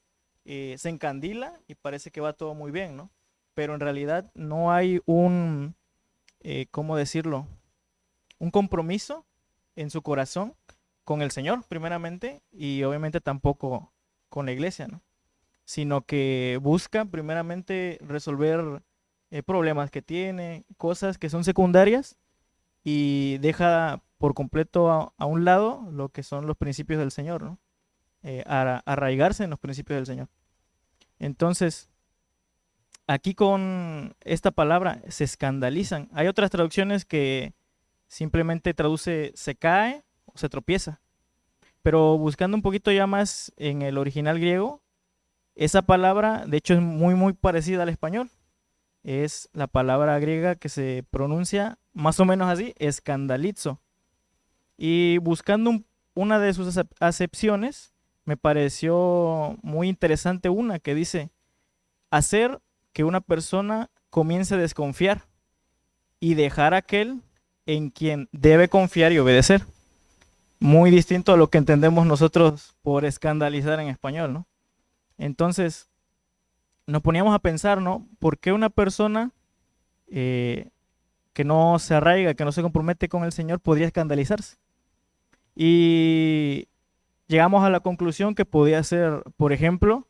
se encandila y parece que va todo muy bien, ¿no? Pero en realidad no hay ¿cómo decirlo? Un compromiso en su corazón con el Señor, primeramente, y obviamente tampoco con la iglesia, ¿no? Sino que busca primeramente resolver problemas que tiene, cosas que son secundarias y deja por completo a un lado lo que son los principios del Señor, ¿no? Arraigarse en los principios del Señor. Entonces, aquí con esta palabra se escandalizan. Hay otras traducciones que simplemente traduce se cae o se tropieza. Pero buscando un poquito ya más en el original griego, esa palabra de hecho es muy muy parecida al español. Es la palabra griega que se pronuncia más o menos así, escandalizo. Y buscando una de sus acepciones, me pareció muy interesante una que dice, hacer que una persona comience a desconfiar y dejar a aquel en quien debe confiar y obedecer. Muy distinto a lo que entendemos nosotros por escandalizar en español, ¿no? Entonces, nos poníamos a pensar, ¿no? ¿Por qué una persona que no se arraiga, que no se compromete con el Señor, podría escandalizarse? Y llegamos a la conclusión que podía ser, por ejemplo,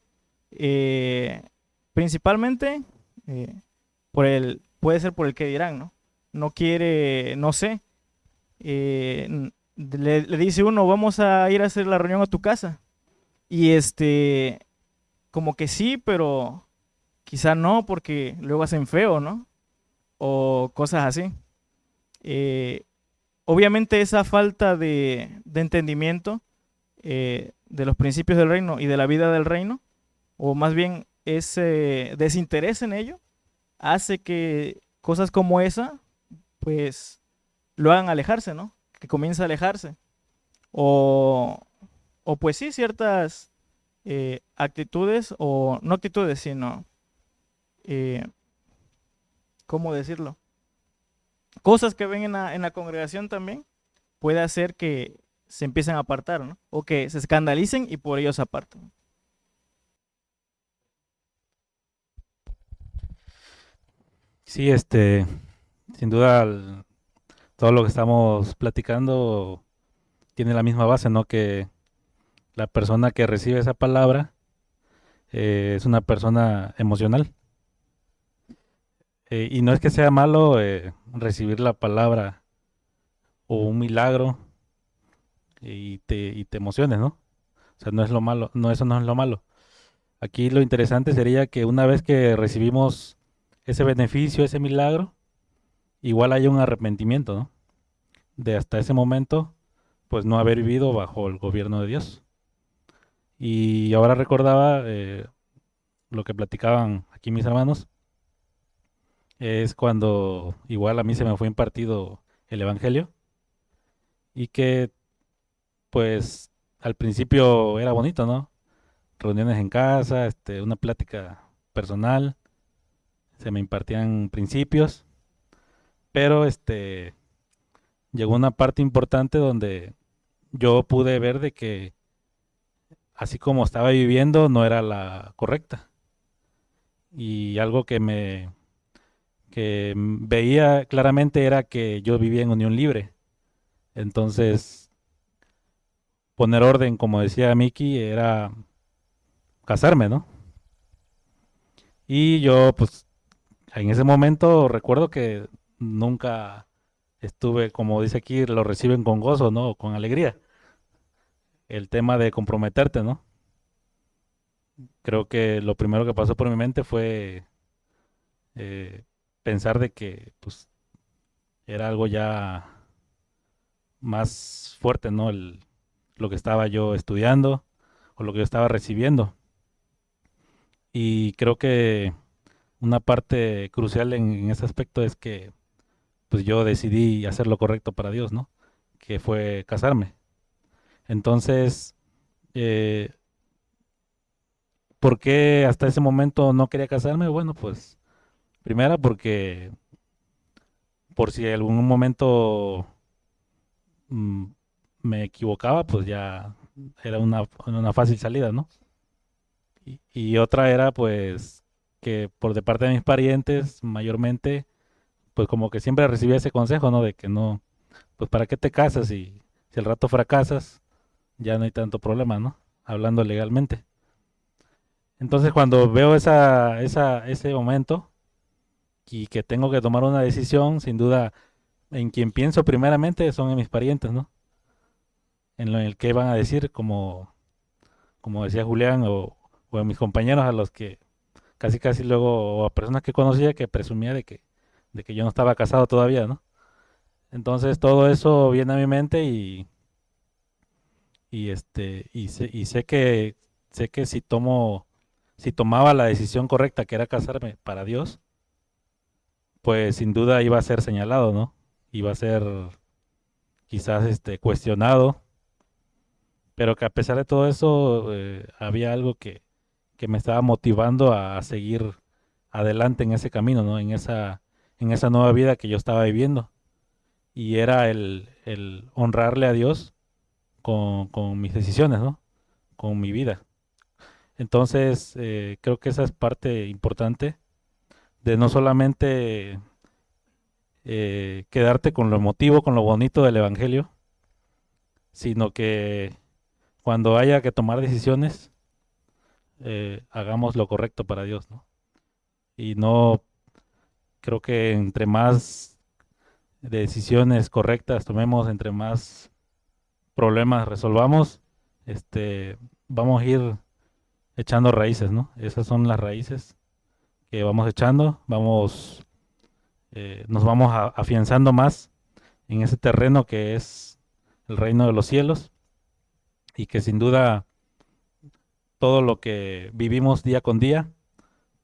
principalmente puede ser por el que dirán, ¿no? No quiere, no sé, le dice uno, vamos a ir a hacer la reunión a tu casa. Y como que sí, pero quizá no, porque luego hacen feo, ¿no? O cosas así. Eh, Obviamente esa falta de entendimiento de los principios del reino y de la vida del reino, o más bien ese desinterés en ello, hace que cosas como esa, pues, lo hagan alejarse, ¿no? Que comience a alejarse. O, o pues sí, ciertas actitudes, o no actitudes, sino, eh, ¿cómo decirlo? Cosas que ven en la congregación también, puede hacer que se empiecen a apartar, ¿no? O que se escandalicen y por ello se apartan. Sí, sin duda todo lo que estamos platicando tiene la misma base, ¿no? Que la persona que recibe esa palabra es una persona emocional. Y no es que sea malo recibir la palabra o un milagro y te emociones, ¿no? O sea, no es lo malo, no, eso no es lo malo. Aquí lo interesante sería que una vez que recibimos ese beneficio, ese milagro, igual haya un arrepentimiento, ¿no? De hasta ese momento, pues no haber vivido bajo el gobierno de Dios. Y ahora recordaba lo que platicaban aquí mis hermanos, es cuando igual a mí se me fue impartido el Evangelio y que pues al principio era bonito, ¿no? Reuniones en casa, una plática personal, se me impartían principios, pero llegó una parte importante donde yo pude ver de que así como estaba viviendo no era la correcta. Y algo que veía claramente era que yo vivía en unión libre. Entonces, poner orden, como decía Miki, era casarme, ¿no? Y yo, pues, en ese momento recuerdo que nunca estuve, como dice aquí, lo reciben con gozo, ¿no? Con alegría. El tema de comprometerte, ¿no? Creo que lo primero que pasó por mi mente fue eh, pensar de que pues era algo ya más fuerte, ¿no? Lo que estaba yo estudiando o lo que yo estaba recibiendo. Y creo que una parte crucial en ese aspecto es que pues yo decidí hacer lo correcto para Dios, ¿no? Que fue casarme. Entonces, eh, ¿por qué hasta ese momento no quería casarme? Bueno, pues primera porque por si en algún momento mm, me equivocaba, pues ya era una fácil salida, ¿no? Y otra era pues que por de parte de mis parientes, mayormente, pues como que siempre recibía ese consejo, ¿no? De que no, pues ¿para qué te casas? Y si al rato fracasas, ya no hay tanto problema, ¿no? Hablando legalmente. Entonces cuando veo ese momento y que tengo que tomar una decisión, sin duda, en quien pienso primeramente son en mis parientes, ¿no? En lo en el que van a decir, como decía Julián, o en mis compañeros a los que casi casi luego, o a personas que conocía que presumía de que yo no estaba casado todavía, ¿no? Entonces todo eso viene a mi mente y sé que si tomaba la decisión correcta, que era casarme para Dios, pues sin duda iba a ser señalado, ¿no? Iba a ser quizás cuestionado, pero que a pesar de todo eso había algo que me estaba motivando a seguir adelante en ese camino, ¿no? En esa nueva vida que yo estaba viviendo. Y era el honrarle a Dios con mis decisiones, ¿no? Con mi vida. Entonces, creo que esa es parte importante de no solamente quedarte con lo emotivo, con lo bonito del Evangelio, sino que cuando haya que tomar decisiones, hagamos lo correcto para Dios, ¿no? Y no, creo que entre más decisiones correctas tomemos, entre más problemas resolvamos, vamos a ir echando raíces, ¿no? Esas son las raíces que vamos echando, nos vamos afianzando más en ese terreno que es el reino de los cielos y que sin duda todo lo que vivimos día con día,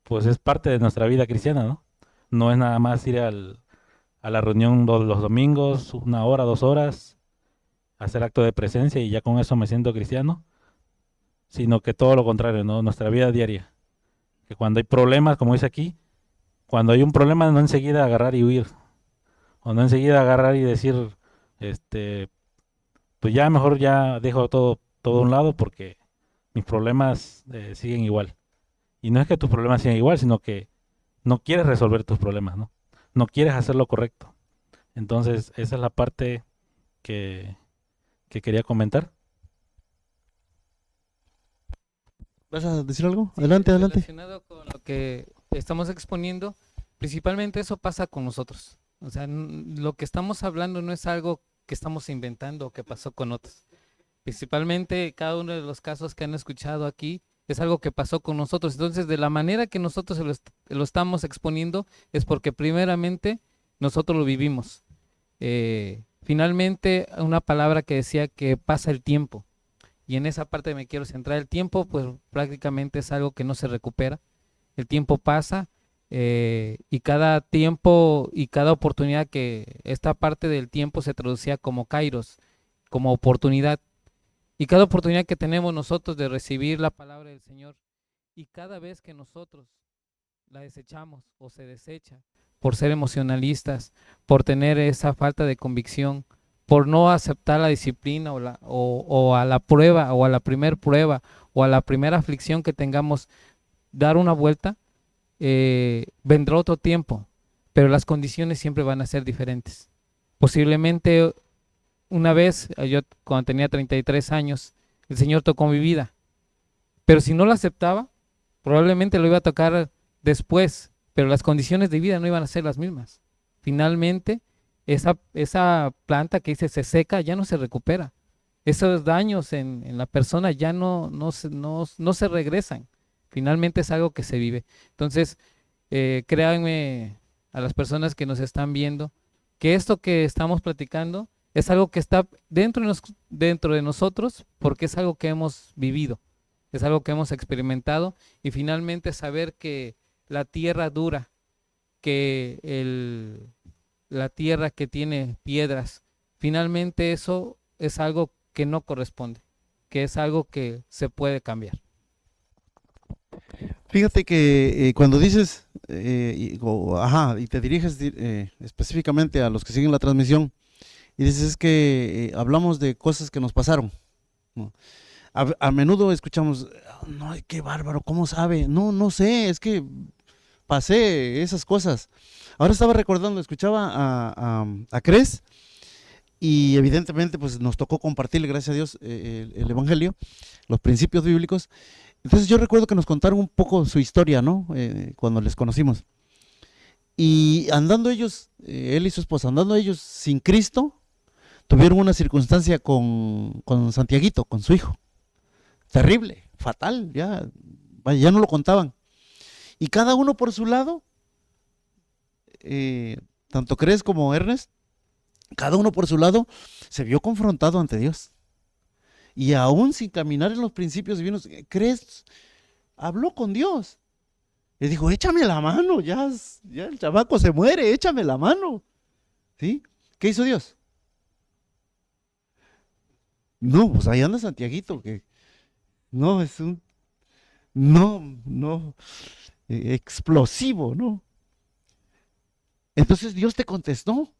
pues es parte de nuestra vida cristiana, ¿no? No es nada más ir a la reunión los domingos, 1 hora, 2 horas, hacer acto de presencia y ya con eso me siento cristiano, sino que todo lo contrario, ¿no? Nuestra vida diaria. Que cuando hay problemas, como dice aquí, cuando hay un problema, no enseguida agarrar y huir, o no enseguida agarrar y decir, este, pues ya mejor ya dejo todo a un lado porque mis problemas siguen igual. Y no es que tus problemas sigan igual, sino que no quieres resolver tus problemas, ¿no? No quieres hacer lo correcto. Entonces, esa es la parte que, que quería comentar. ¿Vas a decir algo? Sí, Adelante, adelante. relacionado con lo que estamos exponiendo, principalmente eso pasa con nosotros. O sea, lo que estamos hablando no es algo que estamos inventando o que pasó con otros. Principalmente cada uno de los casos que han escuchado aquí es algo que pasó con nosotros. Entonces, de la manera que nosotros lo estamos exponiendo es porque primeramente nosotros lo vivimos. Finalmente, una palabra que decía que pasa el tiempo. Y en esa parte me quiero centrar. El tiempo, pues prácticamente es algo que no se recupera. El tiempo pasa y cada tiempo y cada oportunidad que esta parte del tiempo se traducía como kairos, como oportunidad. Y cada oportunidad que tenemos nosotros de recibir la palabra del Señor y cada vez que nosotros la desechamos o se desecha por ser emocionalistas, por tener esa falta de convicción, por no aceptar la disciplina o a la prueba o a la primer prueba o a la primera aflicción que tengamos, dar una vuelta, vendrá otro tiempo, pero las condiciones siempre van a ser diferentes. Posiblemente una vez, yo cuando tenía 33 años, el Señor tocó mi vida, pero si no lo aceptaba, probablemente lo iba a tocar después, pero las condiciones de vida no iban a ser las mismas. Finalmente, esa planta que dice se seca ya no se recupera. Esos daños en la persona ya no se regresan. Finalmente es algo que se vive. Entonces, créanme a las personas que nos están viendo, que esto que estamos platicando es algo que está dentro de nosotros, porque es algo que hemos vivido, es algo que hemos experimentado, y finalmente saber que la tierra dura, que la tierra que tiene piedras, finalmente eso es algo que no corresponde, que es algo que se puede cambiar. Fíjate que cuando dices, y te diriges específicamente a los que siguen la transmisión, y dices que hablamos de cosas que nos pasaron, ¿no? A menudo escuchamos, no, qué bárbaro, ¿cómo sabe? No sé, es que pasé esas cosas. Ahora estaba recordando, escuchaba a Cres, y evidentemente pues nos tocó compartirle, gracias a Dios, el Evangelio, los principios bíblicos. Entonces yo recuerdo que nos contaron un poco su historia, ¿no? Cuando les conocimos. Y andando ellos, él y su esposa, andando ellos sin Cristo, tuvieron una circunstancia con Santiaguito, con su hijo. Terrible, fatal, ya no lo contaban. Y cada uno por su lado, tanto Cres como Ernest, cada uno por su lado se vio confrontado ante Dios. Y aún sin caminar en los principios divinos, Cres habló con Dios. Le dijo, échame la mano, ya el chamaco se muere, échame la mano. ¿Sí? ¿Qué hizo Dios? No, pues ahí anda Santiaguito, que no, es un, no, explosivo, ¿no? Entonces Dios te contestó.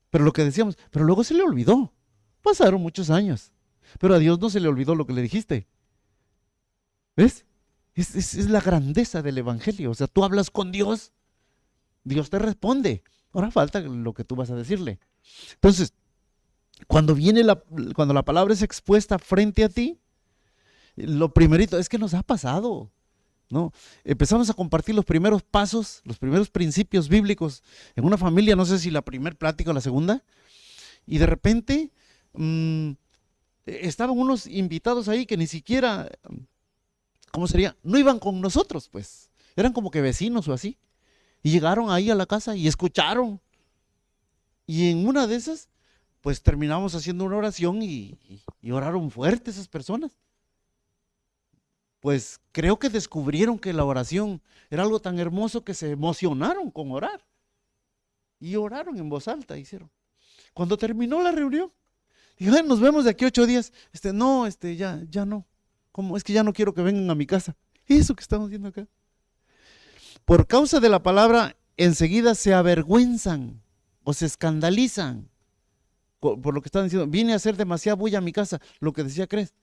Pero lo que decíamos, pero luego se le olvidó. Pasaron muchos años, pero a Dios no se le olvidó lo que le dijiste. ¿Ves? Es la grandeza del Evangelio. O sea, tú hablas con Dios, Dios te responde. Ahora falta lo que tú vas a decirle. Entonces, cuando la palabra es expuesta frente a ti, lo primerito es que nos ha pasado, ¿no? Empezamos a compartir los primeros pasos, los primeros principios bíblicos en una familia, no sé si la primera plática o la segunda, y de repente estaban unos invitados ahí que ni siquiera, ¿cómo sería? No iban con nosotros, pues, eran como que vecinos o así, y llegaron ahí a la casa y escucharon, y en una de esas, pues terminamos haciendo una oración y oraron fuerte esas personas. Pues creo que descubrieron que la oración era algo tan hermoso que se emocionaron con orar. Y oraron en voz alta, hicieron. Cuando terminó la reunión, dije, nos vemos de aquí 8 días. Ya no. ¿Cómo? Es que ya no quiero que vengan a mi casa. Eso que estamos viendo acá. Por causa de la palabra, enseguida se avergüenzan o se escandalizan por lo que estaban diciendo. Vine a hacer demasiada bulla a mi casa, lo que decía Cres.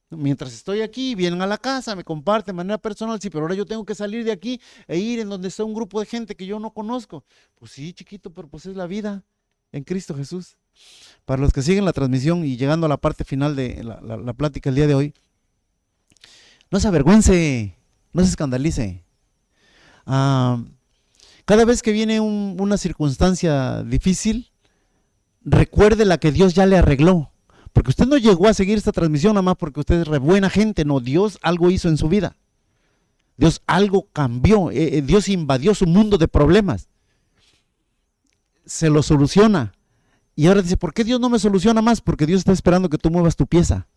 Mientras estoy aquí, vienen a la casa, me comparten de manera personal, sí, pero ahora yo tengo que salir de aquí e ir en donde está un grupo de gente que yo no conozco. Pues sí, chiquito, pero pues es la vida en Cristo Jesús. Para los que siguen la transmisión y llegando a la parte final de la plática el día de hoy, no se avergüence, no se escandalice. Cada vez que viene una circunstancia difícil, recuerde la que Dios ya le arregló. Porque usted no llegó a seguir esta transmisión nada más porque usted es re buena gente, no, Dios algo hizo en su vida. Dios algo cambió, Dios invadió su mundo de problemas. Se lo soluciona. Y ahora dice, ¿por qué Dios no me soluciona más? Porque Dios está esperando que tú muevas tu pieza.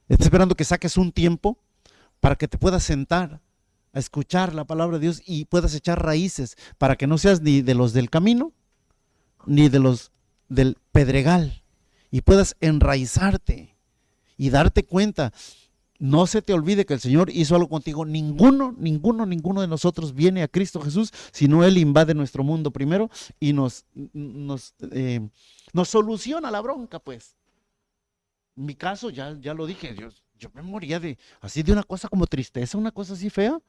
Está esperando que saques un tiempo para que te puedas sentar a escuchar la palabra de Dios y puedas echar raíces para que no seas ni de los del camino, ni de los del pedregal. Y puedas enraizarte y darte cuenta. No se te olvide que el Señor hizo algo contigo. Ninguno de nosotros viene a Cristo Jesús, sino Él invade nuestro mundo primero y nos soluciona la bronca, pues. En mi caso, ya lo dije, yo me moría de una cosa como tristeza, una cosa así fea.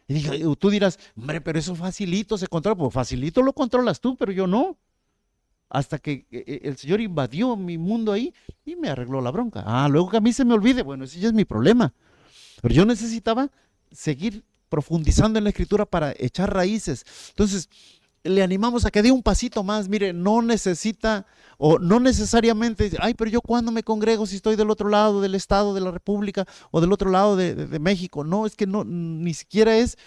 Y dije, tú dirás, hombre, pero eso facilito se controla. Pues facilito lo controlas tú, pero yo no. Hasta que el Señor invadió mi mundo ahí y me arregló la bronca. Luego que a mí se me olvide, bueno, ese ya es mi problema. Pero yo necesitaba seguir profundizando en la Escritura para echar raíces. Entonces, le animamos a que dé un pasito más. Mire, no necesita o no necesariamente, ay, pero yo cuando me congrego si estoy del otro lado del estado de la República o del otro lado de México. No, es que no, ni siquiera es,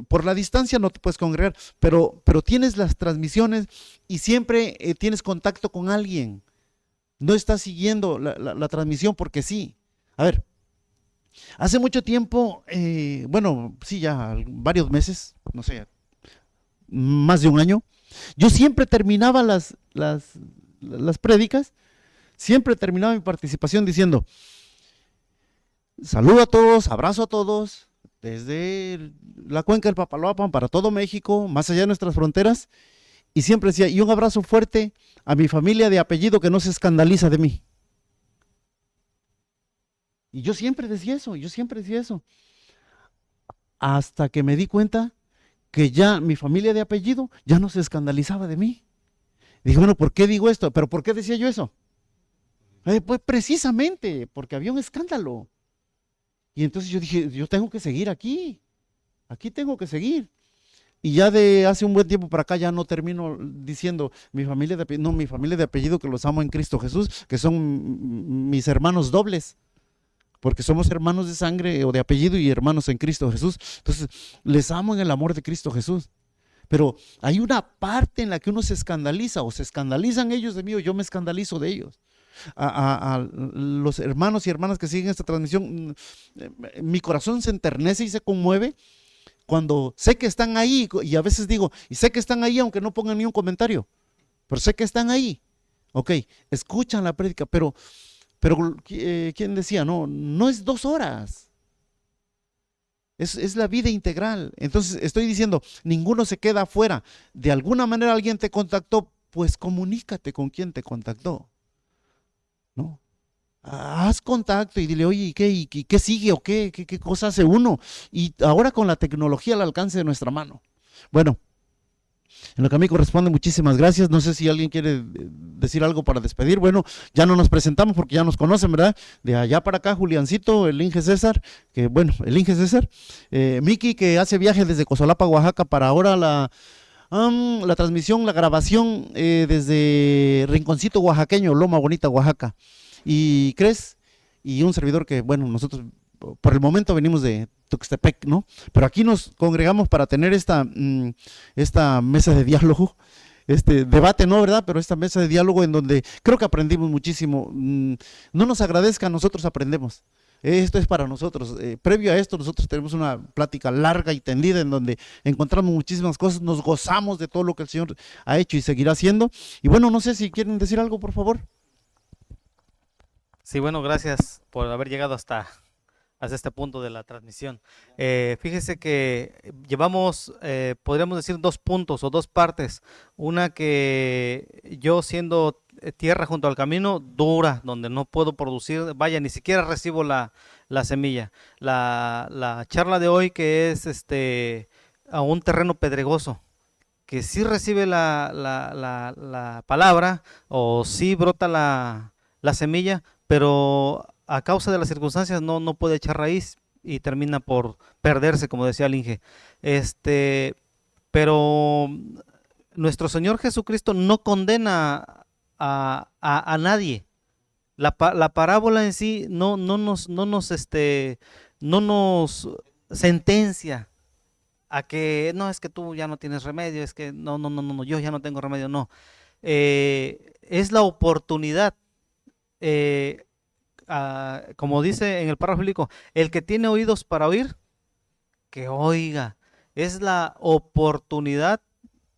por la distancia no te puedes congregar, pero tienes las transmisiones y siempre tienes contacto con alguien. No estás siguiendo la transmisión porque sí. A ver, hace mucho tiempo, bueno, sí, ya varios meses, no sé, más de un año, yo siempre terminaba las prédicas, siempre terminaba mi participación diciendo, saludo a todos, abrazo a todos, desde la cuenca del Papaloapan para todo México, más allá de nuestras fronteras, y siempre decía, y un abrazo fuerte a mi familia de apellido que no se escandaliza de mí. Y yo siempre decía eso, hasta que me di cuenta que ya mi familia de apellido ya no se escandalizaba de mí. Dije, bueno, ¿por qué digo esto? ¿Pero por qué decía yo eso? Pues precisamente porque había un escándalo. Y entonces yo dije, yo tengo que seguir aquí tengo que seguir. Y ya de hace un buen tiempo para acá ya no termino diciendo mi familia de apellido, no, mi familia de apellido que los amo en Cristo Jesús, que son mis hermanos dobles, porque somos hermanos de sangre o de apellido y hermanos en Cristo Jesús. Entonces, les amo en el amor de Cristo Jesús. Pero hay una parte en la que uno se escandaliza, o se escandalizan ellos de mí, o yo me escandalizo de ellos. A los hermanos y hermanas que siguen esta transmisión, mi corazón se enternece y se conmueve cuando sé que están ahí, y a veces digo, y sé que están ahí aunque no pongan ni un comentario, pero sé que están ahí. Ok, escuchan la prédica, pero ¿quién decía? No es 2 horas. Es la vida integral. Entonces estoy diciendo, ninguno se queda afuera. De alguna manera alguien te contactó, pues comunícate con quien te contactó. ¿No? Haz contacto y dile, oye, ¿y qué sigue o qué cosa hace uno? Y ahora con la tecnología al alcance de nuestra mano. Bueno, en lo que a mí corresponde, muchísimas gracias. No sé si alguien quiere decir algo para despedir. Bueno, ya no nos presentamos porque ya nos conocen, ¿verdad? De allá para acá, Juliancito, el Inge César, Miki, que hace viaje desde Cozolapa, Oaxaca, para ahora la transmisión, la grabación desde Rinconcito Oaxaqueño, Loma Bonita, Oaxaca. Y Cres, y un servidor que, bueno, nosotros por el momento venimos de Tuxtepec, ¿no? Pero aquí nos congregamos para tener esta mesa de diálogo, este debate, ¿no? ¿Verdad? Pero esta mesa de diálogo en donde creo que aprendimos muchísimo. No nos agradezcan, nosotros aprendemos. Esto es para nosotros. Previo a esto, nosotros tenemos una plática larga y tendida en donde encontramos muchísimas cosas, nos gozamos de todo lo que el Señor ha hecho y seguirá haciendo. Y bueno, no sé si quieren decir algo, por favor. Sí, bueno, gracias por haber llegado hasta este punto de la transmisión. Fíjese que llevamos, podríamos decir, 2 puntos o 2 partes. Una que yo, siendo tierra junto al camino, dura, donde no puedo producir, vaya, ni siquiera recibo la semilla. La charla de hoy, que es a un terreno pedregoso, que sí recibe la palabra o sí brota la semilla, pero a causa de las circunstancias no puede echar raíz y termina por perderse, como decía el Inge. Pero nuestro Señor Jesucristo no condena a nadie. La parábola en sí no nos sentencia a que no, es que tú ya no tienes remedio, es que no, yo ya no tengo remedio, no. Es la oportunidad. Como dice en el párrafo bíblico, el que tiene oídos para oír, que oiga. Es la oportunidad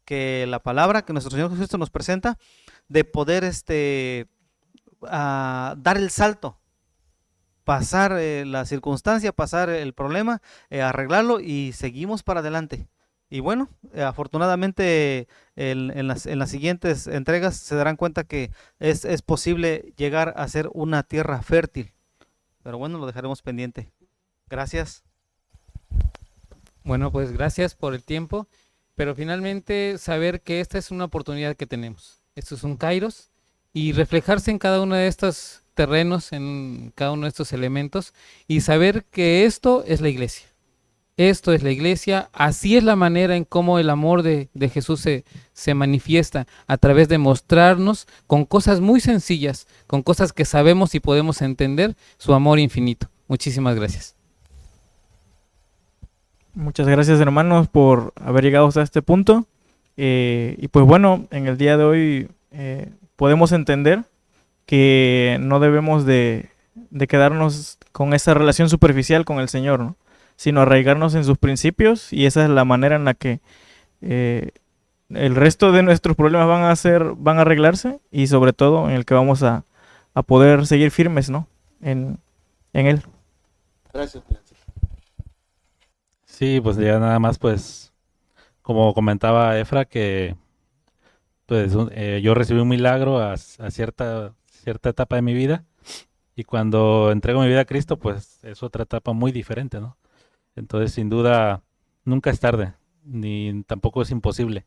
que la palabra que nuestro Señor Jesucristo nos presenta de poder dar el salto, pasar la circunstancia, pasar el problema, arreglarlo y seguimos para adelante. Y bueno, afortunadamente en las siguientes entregas se darán cuenta que es posible llegar a ser una tierra fértil. Pero bueno, lo dejaremos pendiente. Gracias. Bueno, pues gracias por el tiempo, pero finalmente saber que esta es una oportunidad que tenemos. Esto es un kairos y reflejarse en cada uno de estos terrenos, en cada uno de estos elementos y saber que esto es la iglesia. Esto es la iglesia, así es la manera en cómo el amor de Jesús se manifiesta, a través de mostrarnos con cosas muy sencillas, con cosas que sabemos y podemos entender, su amor infinito. Muchísimas gracias. Muchas gracias, hermanos, por haber llegado hasta este punto. Y pues bueno, en el día de hoy podemos entender que no debemos de quedarnos con esa relación superficial con el Señor, ¿no? Sino arraigarnos en sus principios, y esa es la manera en la que el resto de nuestros problemas van a arreglarse, y sobre todo en el que vamos a poder seguir firmes, ¿no? en Él. Gracias. Sí, pues ya nada más, pues, como comentaba Efra, que pues yo recibí un milagro a cierta etapa de mi vida, y cuando entrego mi vida a Cristo, pues es otra etapa muy diferente, ¿no? Entonces, sin duda, nunca es tarde, ni tampoco es imposible.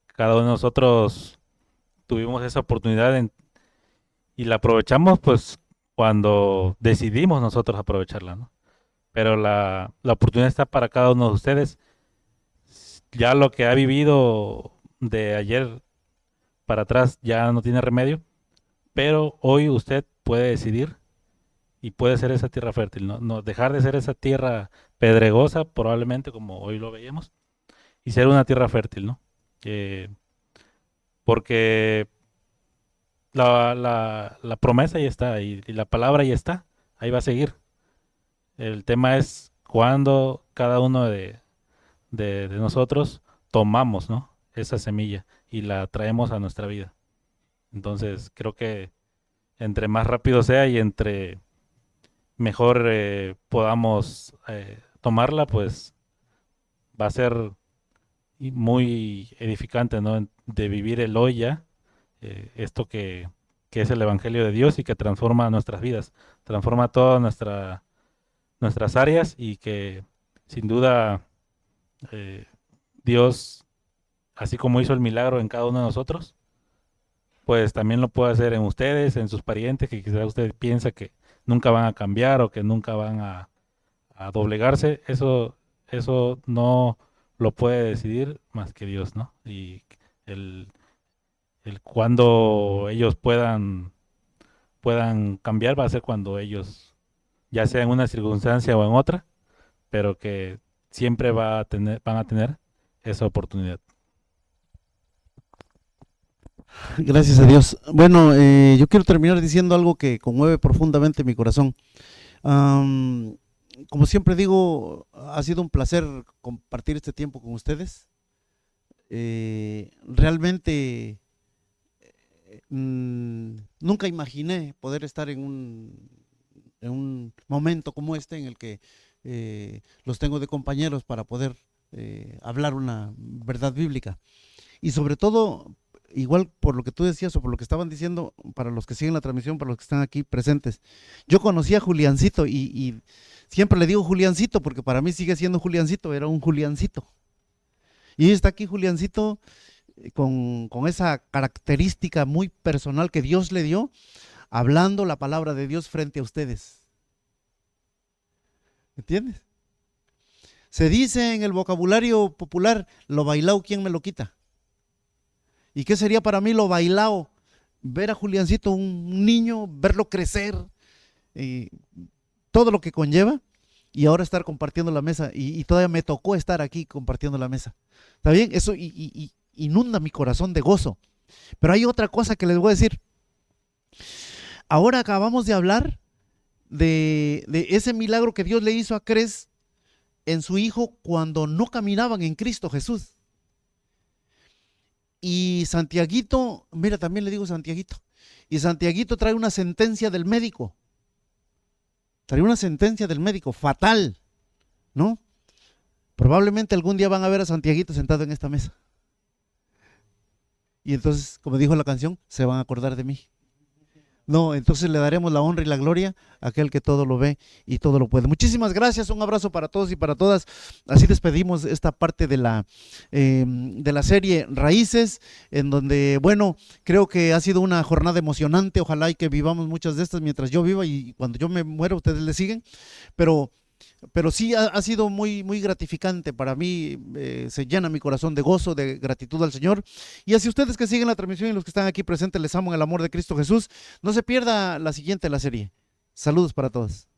Cada uno de nosotros tuvimos esa oportunidad y la aprovechamos, pues, cuando decidimos nosotros aprovecharla, ¿no? Pero la oportunidad está para cada uno de ustedes. Ya lo que ha vivido de ayer para atrás ya no tiene remedio, pero hoy usted puede decidir y puede ser esa tierra fértil, no dejar de ser esa tierra pedregosa, probablemente como hoy lo veíamos, y ser una tierra fértil, ¿no? Porque la promesa ya está y la palabra ya está, ahí va a seguir. El tema es cuando cada uno de nosotros tomamos, ¿no? Esa semilla y la traemos a nuestra vida. Entonces, creo que entre más rápido sea y entre mejor podamos tomarla, pues va a ser muy edificante, ¿no? De vivir el hoy ya, esto que es el Evangelio de Dios y que transforma nuestras vidas, transforma todas nuestras áreas, y que sin duda Dios, así como hizo el milagro en cada uno de nosotros, pues también lo puede hacer en ustedes, en sus parientes, que quizás usted piensa que nunca van a cambiar o que nunca van a doblegarse. Eso no lo puede decidir más que Dios, ¿no? Y el cuando ellos puedan cambiar va a ser cuando ellos, ya sea en una circunstancia o en otra, pero que siempre van a tener esa oportunidad. Gracias a Dios. Bueno, yo quiero terminar diciendo algo que conmueve profundamente mi corazón. Como siempre digo, ha sido un placer compartir este tiempo con ustedes. Realmente nunca imaginé poder estar en un momento como este en el que los tengo de compañeros para poder hablar una verdad bíblica. Y sobre todo, igual por lo que tú decías o por lo que estaban diciendo, para los que siguen la transmisión, para los que están aquí presentes, yo conocí a Juliancito y siempre le digo Juliancito porque para mí sigue siendo Juliancito, era un Juliancito. Y está aquí Juliancito con esa característica muy personal que Dios le dio, hablando la palabra de Dios frente a ustedes. ¿Entiendes? Se dice en el vocabulario popular, lo bailao, ¿quién me lo quita? ¿Y qué sería para mí lo bailao? Ver a Juliancito, un niño, verlo crecer, todo lo que conlleva, y ahora estar compartiendo la mesa, y todavía me tocó estar aquí compartiendo la mesa. ¿Está bien? Eso inunda mi corazón de gozo. Pero hay otra cosa que les voy a decir. Ahora acabamos de hablar de ese milagro que Dios le hizo a Cres en su hijo cuando no caminaban en Cristo Jesús. Y Santiaguito, mira, también le digo Santiaguito, y Santiaguito trae una sentencia del médico. Trae una sentencia del médico fatal, ¿no? Probablemente algún día van a ver a Santiaguito sentado en esta mesa. Y entonces, como dijo la canción, se van a acordar de mí. No, entonces le daremos la honra y la gloria a aquel que todo lo ve y todo lo puede. Muchísimas gracias, un abrazo para todos y para todas. Así despedimos esta parte de la serie Raíces, en donde, bueno, creo que ha sido una jornada emocionante. Ojalá y que vivamos muchas de estas mientras yo viva, y cuando yo me muera ustedes le siguen. Pero pero sí ha sido muy, muy gratificante para mí, se llena mi corazón de gozo, de gratitud al Señor. Y así ustedes que siguen la transmisión y los que están aquí presentes, les amo en el amor de Cristo Jesús. No se pierda la siguiente de la serie. Saludos para todos.